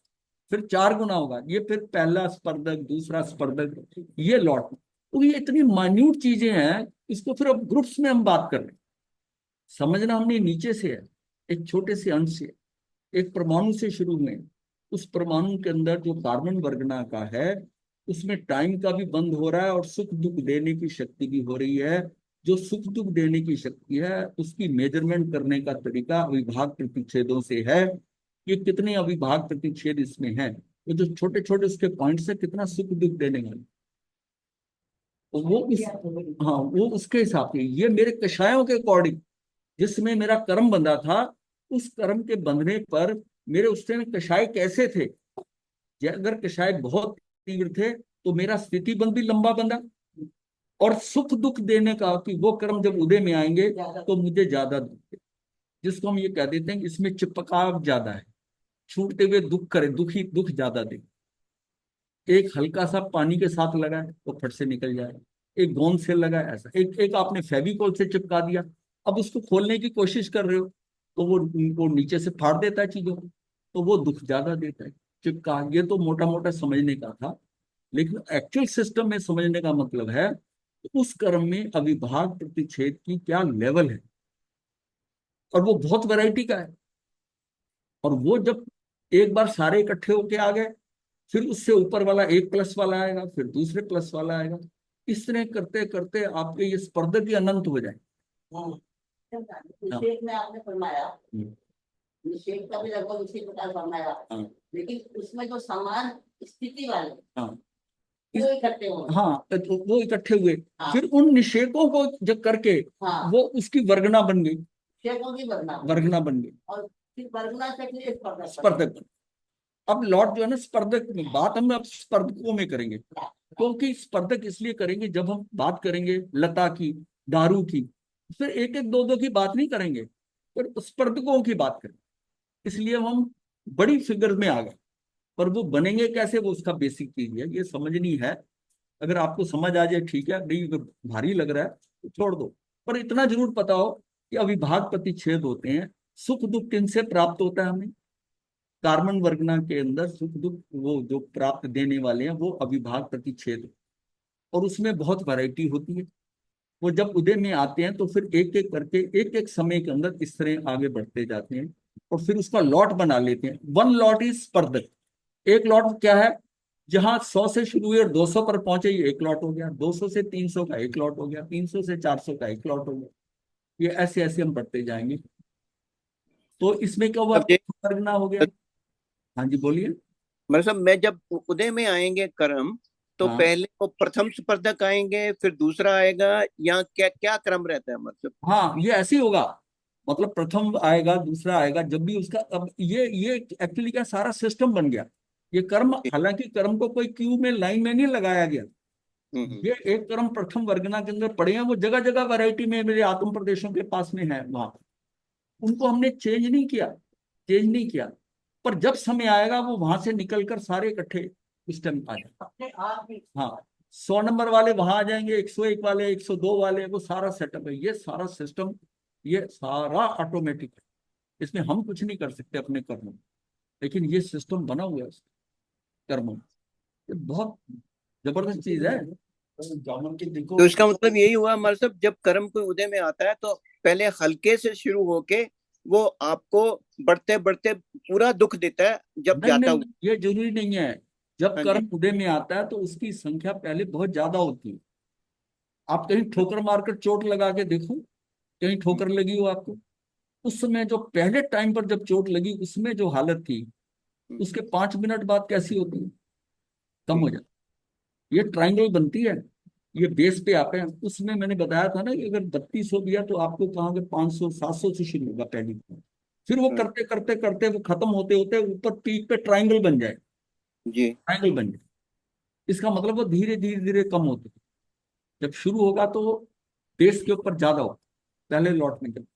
फिर 4 गुना होगा। ये फिर पहला स्पर्धक, दूसरा स्पर्धक, ये लौट। तो ये इतनी माइन्यूट चीजें हैं, इसको फिर अब ग्रुप्स में हम बात कर रहे हैं। समझना हमने नीचे से है, एक छोटे से अंश से, एक परमाणु से शुरू हुए। उस परमाणु के अंदर जो कार्बन वर्गना का है, उसमें टाइम का भी बंद हो रहा है और सुख दुख देने की शक्ति भी हो रही है। जो सुख दुख देने की शक्ति है उसकी मेजरमेंट करने का तरीका अविभाग प्रतिच्छेदों से है। ये कितने अविभाग प्रतिच्छेद इसमें है, वो जो छोटे छोटे उसके पॉइंट्स है, कितना सुख दुख देने वाले, तो वो उसके हिसाब से। ये मेरे कषायों के अकॉर्डिंग जिसमें मेरा कर्म बंधा था, उस कर्म के बंधने पर मेरे उस समय कषाय कैसे थे। अगर कषाय बहुत तीव्र थे तो मेरा स्थिति बंध भी लंबा बंधा, और सुख दुख देने का कि वो कर्म जब उदय में आएंगे तो मुझे ज्यादा दुख। जिसको हम ये कह देते हैं कि इसमें चिपकाव ज्यादा है, छूटते हुए दुख ज्यादा दे। एक हल्का सा पानी के साथ लगाए तो फट से निकल जाए, एक गोंद से लगाए ऐसा, एक आपने फेविकोल से चिपका दिया, अब उसको खोलने की कोशिश कर रहे हो तो वो नीचे से फाड़ देता है चीजों को, तो वो दुख ज्यादा देता है। चिपका, ये तो मोटा मोटा समझने का था, लेकिन एक्चुअल सिस्टम में समझने का मतलब है उस कर्म में अविभाग प्रतिच्छेद की क्या लेवल है, और वो बहुत वैरायटी का है। और वो जब एक बार सारे इकट्ठे होके आ गए, फिर उससे ऊपर वाला एक प्लस वाला आएगा, फिर दूसरे प्लस वाला आएगा, इस तरह करते करते आपके ये स्पर्धक ही अनंत हो जाए। निषेध में आपने फरमाया, हम्म। निषेध का भी लगभग उसी प्रकार फरमाया, हाँ। लेकिन उसमें जो समान स्थिति वाले हाँ। वो इकट्ठे होंगे। हाँ, तो वो इकट्ठे हुए, हाँ। फिर उन निषेकों को जब करके हाँ, वो उसकी वर्गना बन गई, निषेधों की वर्गना, वर्गना बन गई, और फिर वर्गना से फिर स्पर्धक स्पर्धक बन। अब लॉर्ड जो है ना स्पर्धक में, बात हम अब स्पर्धकों में करेंगे, क्योंकि स्पर्धक इसलिए करेंगे जब हम बात करेंगे लता की, दारू की, फिर एक एक दो दो की बात नहीं करेंगे, पर स्पर्धकों की बात करेंगे। इसलिए हम बड़ी फिगर में आ गए, पर वो बनेंगे कैसे, वो उसका बेसिक चीज है, ये समझनी है। अगर आपको समझ आ जाए ठीक है, नहीं अगर भारी लग रहा है तो छोड़ दो, पर इतना जरूर पता हो कि अविभाग प्रतिच्छेद होते हैं। सुख दुख किनसे प्राप्त होता है हमें, कार्बन वर्गना के अंदर सुख दुख वो जो प्राप्त देने वाले हैं वो अविभाग प्रतिच्छेद, और उसमें बहुत वैरायटी होती है। वो जब उदय में आते हैं तो फिर एक एक करके एक एक समय के अंदर इस तरह आगे बढ़ते जाते हैं, और फिर उसका लॉट बना लेते हैं। वन लॉट इज स्पर्धक। एक लॉट क्या है, जहां 100 से शुरू हुए और 200 पर पहुंचे, ये एक लॉट हो गया, 200 से 300 का एक लॉट हो गया, 300 से 400 का एक लॉट हो गया, ये ऐसे ऐसे हम बढ़ते जाएंगे। तो इसमें क्या हुआ, अब ये वर्गना हो गया। हाँ जी बोलिए। मतलब साहब, मैं जब उदय में आएंगे कर्म, तो हाँ। पहले वो प्रथम स्पर्धक आएंगे, फिर दूसरा आएगा, या क्या क्या क्रम रहता है मतलब? हाँ, ये ऐसे ही होगा, मतलब प्रथम आएगा, दूसरा आएगा, जब भी उसका, अब ये एक्चुअली क्या सारा सिस्टम बन गया। ये कर्म, हालांकि कर्म को कोई क्यू में लाइन में नहीं लगाया गया, हम्म। ये एक कर्म प्रथम वर्गना के अंदर पड़े हैं, वो जगह जगह वैरायटी में मेरे आत्म प्रदेशों के पास में है, वहां उनको हमने चेंज नहीं किया, पर जब समय आएगा वो वहां से निकलकर सारे इकट्ठे इस टाइम आ जाए। अपने आप ही। हाँ, 100 नंबर वाले वहां आ जाएंगे, 101 वाले, 102 वाले, वो सारा सेटअप है, ये सारा सिस्टम, ये सारा ऑटोमेटिक है। इसमें हम कुछ नहीं कर सकते अपने कर्मों में, लेकिन ये सिस्टम बना हुआ है कर्मों में। ये बहुत जबरदस्त चीज है। जामन के देखो, तो इसका मतलब यही हुआ हमारे साहब, जब कर्म कोई उदय में आता है तो पहले हल्के से शुरू होके वो आपको बढ़ते बढ़ते पूरा दुख देता है जब नहीं जाता नहीं, हुआ। ये जरूरी नहीं है। जब हाँ जी। कर्म उदय में आता है तो उसकी संख्या पहले बहुत ज्यादा होती है। आप कहीं ठोकर मारकर चोट लगा के देखो, कहीं ठोकर लगी हो आपको, उस समय जो पहले टाइम पर जब चोट लगी उसमें जो हालत थी, उसके 5 मिनट बाद कैसी होती है, कम हो जाती। ये ट्राइंगल बनती है, ये बेस पे आते हैं। उसमें मैंने बताया था ना कि अगर 32 हो गया तो आपको कहाँ के 500 700 से शुरू होगा पहली बार। फिर वो हाँ करते करते करते वो खत्म होते होते ऊपर पीक पे ट्राइंगल बन जाए, जी। ट्राइंगल बन जाए। इसका मतलब वो धीरे धीरे धीरे कम होते हैं। जब शुरू होगा तो वो बेस के ऊपर ज्यादा हो, पहले लौट में जब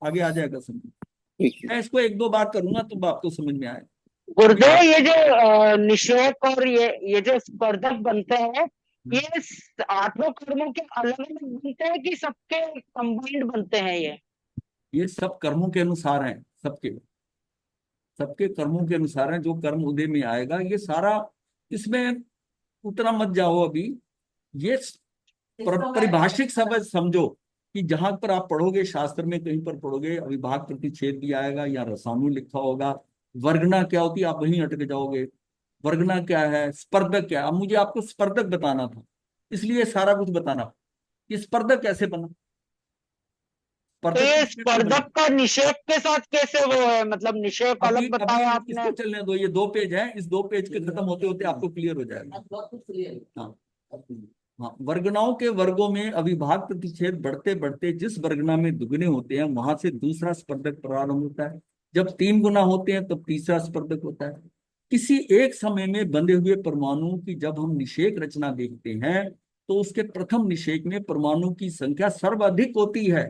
आगे आ जाएगा समझ। ठीक है। मैं इसको एक दो बार करूंगा तो आपको समझ में आए। गुरुदेव, ये जो निषेक और ये जो स्पर्धक बनते हैं, ये आठों कर्मों के अलग अलग बनते हैं कि सबके कंबाइंड बनते हैं ये सब कर्मों के अनुसार हैं, सबके सबके कर्मों के अनुसार है। जो कर्म उदय में आएगा ये सारा, इसमें उतना मत जाओ अभी। ये परिभाषिक शब्द समझो कि जहां पर आप पढ़ोगे, शास्त्र में कहीं पर पढ़ोगे अविभाग प्रतिच्छेद भी आएगा या रसानु लिखा होगा। वर्गना क्या होती है आप वहीं अटक जाओगे। वर्गना क्या है, स्पर्धक क्या है। अब मुझे आपको स्पर्धक बताना था, इसलिए सारा कुछ बताना। ये स्पर्धक कैसे बना, तो ये स्पर्धक स्पर्धक का निषेक के साथ कैसे वो है, मतलब निषेक अभी अलग अभी बताया आपने। इसको चलने दो, ये 2 पेज है, इस 2 पेज के खत्म होते होते आपको क्लियर हो जाएगा। बहुत कुछ क्लियर है। हाँ। हाँ, वर्गनाओं के वर्गों में अविभाग प्रतिच्छेद बढ़ते बढ़ते जिस वर्गना में दुगने होते हैं वहां से दूसरा स्पर्धक प्रारंभ होता है। जब 3 गुना होते हैं तब तीसरा स्पर्धक होता है। किसी एक समय में बंधे हुए परमाणुओं की जब हम निषेक रचना देखते हैं तो उसके प्रथम निषेक में परमाणु की संख्या सर्वाधिक होती है।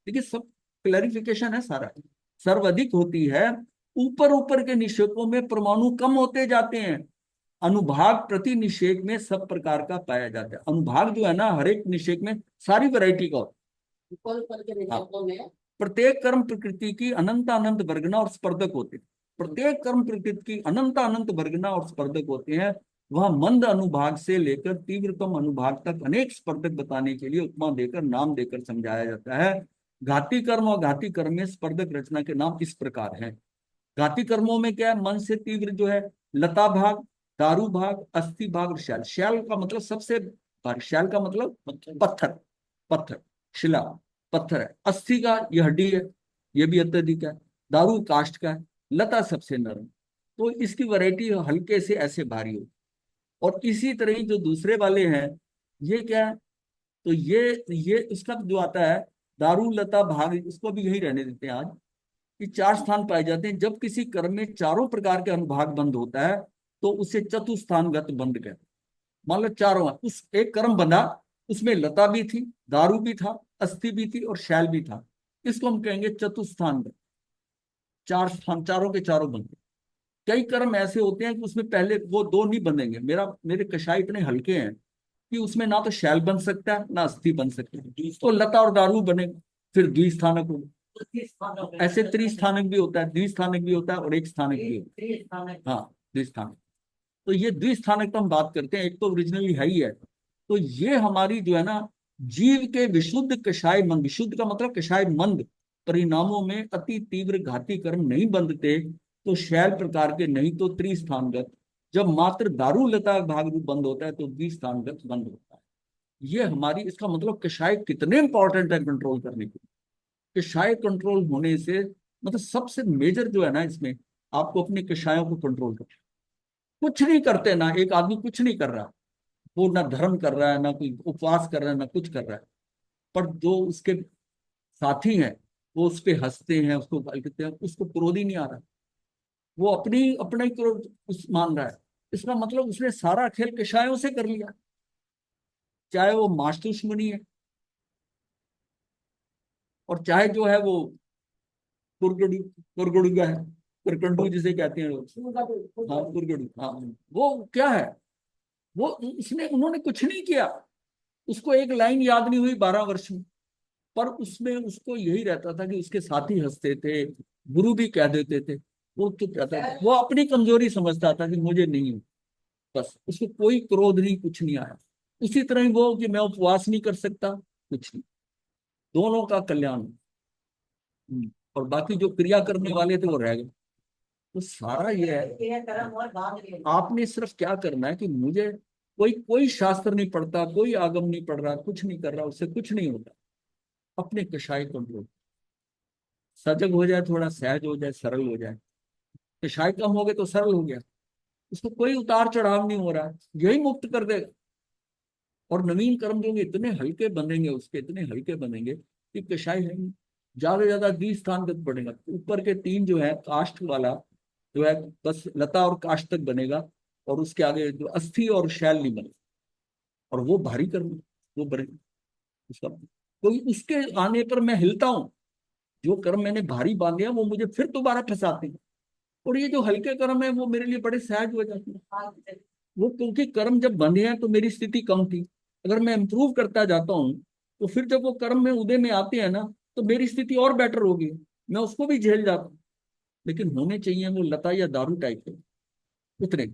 देखिए सब क्लैरिफिकेशन है सारा। सर्वाधिक होती है ऊपर ऊपर के निषेकों में, परमाणु कम होते जाते हैं। अनुभाग प्रति निषेक में सब प्रकार का पाया जाता है। अनुभाग जो है ना, हर एक निषेक में सारी वैरायटी का होता है। ऊपर के निषेकों में प्रत्येक कर्म प्रकृति की अनंत अनंत वर्गना और स्पर्धक होते हैं। प्रत्येक कर्म प्रकृति की अनंत अनंत वर्गना और स्पर्धक होते हैं। वह मंद अनुभाग से लेकर तीव्रतम अनुभाग तक अनेक स्पर्धक बताने के लिए उपमा देकर, नाम देकर समझाया जाता है। घाती कर्म और घाती कर्म में स्पर्धक रचना के नाम इस प्रकार हैं। घाती कर्मों में क्या है? मन से तीव्र जो है लता भाग, दारू भाग, अस्थि भाग और शैल। शैल का मतलब सबसे भारी, शैल का मतलब पत्थर, पत्थर, शिला, पत्थर है। अस्थि का यह हड्डी है, यह भी अत्यधिक है। दारू काष्ठ का है, लता सबसे नरम। तो इसकी वैरायटी हल्के से ऐसे भारी हो। और इसी तरह ही जो दूसरे वाले हैं, ये क्या है? तो ये इसका जो आता है दारू लता भाग, इसको भी यही रहने देते हैं आज। कि चार स्थान पाए जाते हैं। जब किसी कर्म में चारों प्रकार के अनुभाग बंद होता है तो उसे चतुस्थानगत बंद कहते हैं। मान लो चारों है, उस एक कर्म बंधा, उसमें लता भी थी, दारू भी था, अस्थि भी थी और शैल भी था, इसको हम कहेंगे चतुस्थानगत। चार स्थान, चारों के चारों बंधे। कई कर्म ऐसे होते हैं कि उसमें पहले वो दो नहीं बंधेंगे। मेरे कषाय इतने हल्के हैं कि उसमें ना तो शैल बन सकता है ना अस्थि बन सकती है, तो लता और दारू बनेगा, फिर द्विस्थानक होगा। ऐसे त्रिस्थानक भी होता है, द्विस्थानक भी होता है और एक स्थानक भी होता है। हाँ, द्विस्थानक। तो ये द्विस्थानक तो हम बात करते हैं, एक तो ओरिजिनली है ही है। तो ये हमारी जो है ना, जीव के विशुद्ध कषाय मंद, विशुद्ध का मतलब कषाय मंद परिणामों में अति तीव्र घाती कर्म नहीं बंधते, तो शैल प्रकार के, नहीं तो त्रिस्थानगत। जब मात्र दारू लता भाग रूप बंद होता है तो द्विस्थानगत बंद होता है। ये हमारी, इसका मतलब कषाय कितने इंपॉर्टेंट है कंट्रोल करने के लिए। कषाय कंट्रोल होने से मतलब सबसे मेजर जो है ना इसमें, आपको अपने कषायों को कंट्रोल करना। कुछ नहीं करते ना, एक आदमी कुछ नहीं कर रहा, वो ना धर्म कर रहा है, ना कोई उपवास कर रहा है, ना कुछ कर रहा है, पर जो उसके साथी हैं वो उस पे हंसते हैं, उसको गाली देते हैं, उसको क्रोध ही नहीं आ रहा। वो अपना ही क्रोध उस मान रहा है। इसका मतलब उसने सारा खेल कषायों से कर लिया, चाहे वो मास दुश्मनी है और चाहे जो है वो कुरगड़ू, कुरगड़ुगा है, कुरकंडू जिसे कहते हैं लोग। हाँ, कुरगड़ू। हाँ, वो क्या है? वो उसने, उन्होंने कुछ नहीं किया। उसको एक लाइन याद नहीं हुई 12 वर्ष में, पर उसमें उसको यही रहता था कि उसके साथी हंसते थे, गुरु भी कह देते थे, वो चुप रहता था। वो अपनी कमजोरी समझता था कि मुझे नहीं हो, बस। उसको कोई क्रोध नहीं, कुछ नहीं आया। उसी तरह ही वो कि मैं उपवास नहीं कर सकता, कुछ नहीं। दोनों का कल्याण। और बाकी जो क्रिया करने वाले थे वो रह गए। तो सारा ये है, आपने सिर्फ क्या करना है कि मुझे, कोई कोई शास्त्र नहीं पढ़ता, कोई आगम नहीं पढ़ रहा, कुछ नहीं कर रहा, उससे कुछ नहीं होता। अपने कषाय कंट्रोल, सजग हो जाए, थोड़ा सहज हो जाए, सरल हो जाए। कषाय कम हो गए तो सरल हो गया, उसको कोई उतार चढ़ाव नहीं हो रहा है, यही मुक्त कर देगा। और नवीन कर्म जो होंगे इतने हल्के बनेंगे, उसके इतने हल्के बनेंगे कि कषाय है नहीं। ज्यादा से ज्यादा 20 स्थान तक बढ़ेगा। ऊपर के 3 जो है, काष्ठ वाला जो है बस लता और काष्ठ तक बनेगा, और उसके आगे जो अस्थि और शैल नहीं बनेगा, और वो भारी कर्म, वो बनेगा उसका। कोई उसके आने पर मैं हिलता हूँ, जो कर्म मैंने भारी बांधे हैं वो मुझे फिर दोबारा फंसाते हैं। और ये जो हल्के कर्म है वो मेरे लिए बड़े सहज हो जाते हैं। वो क्योंकि कर्म जब बंधे हैं तो मेरी स्थिति कम थी, अगर मैं इंप्रूव करता जाता हूँ तो फिर जब वो कर्म में उदय में आते हैं ना, तो मेरी स्थिति और बेटर होगी, मैं उसको भी झेल जाता हूँ। लेकिन होने चाहिए वो लता या दारू टाइप के उतने,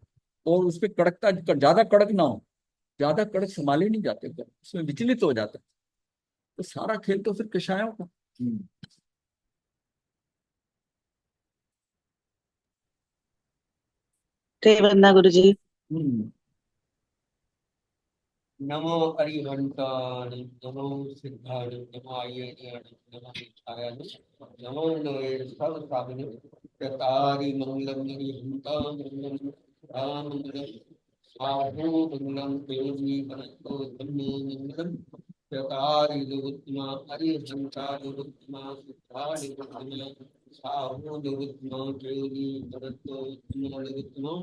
और उस पर कड़कता, ज्यादा कड़क ना हो, ज्यादा कड़क संभाले नहीं जाते, उसमें विचलित हो जाता है। तो सारा खेल तो फिर कषायों का। बंदा गुरु जी। हम्म। नमो अरिहंताण, नमो सिद्धाण, नमो आयर्याण, नमो नित्याय, नमो नवे सब साधन प्रतारि मंगलम अरिहंता मंगलम रामंगलम साधु मंगलम देवी वनतो धम्मो मंगलम प्रतारि दुरुत्तमा अरिहंता दुरुत्तमा सिद्धारि दुरुत्तमा साधु दुरुत्तमा देवी वनतो धम्मो दुरुत्तमा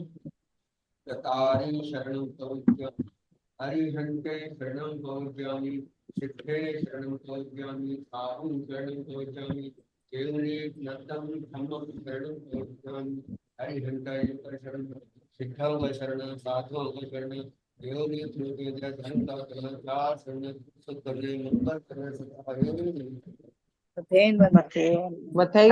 प्रतारि शरणं तव अरिहंते शरणं भवत्यामि सिद्धे शरणं प्रपद्यामि साधुं शरणं प्रपद्यामि केवले नतं धम्मं शरणं प्रपद्यामि हरिघंटाय शरणं सिद्धौ शरणं साधुौ शरणं केवले प्रपद्यामि धन का शरणं चार शरणं सुख करने मंगल शरणं सदा बताइए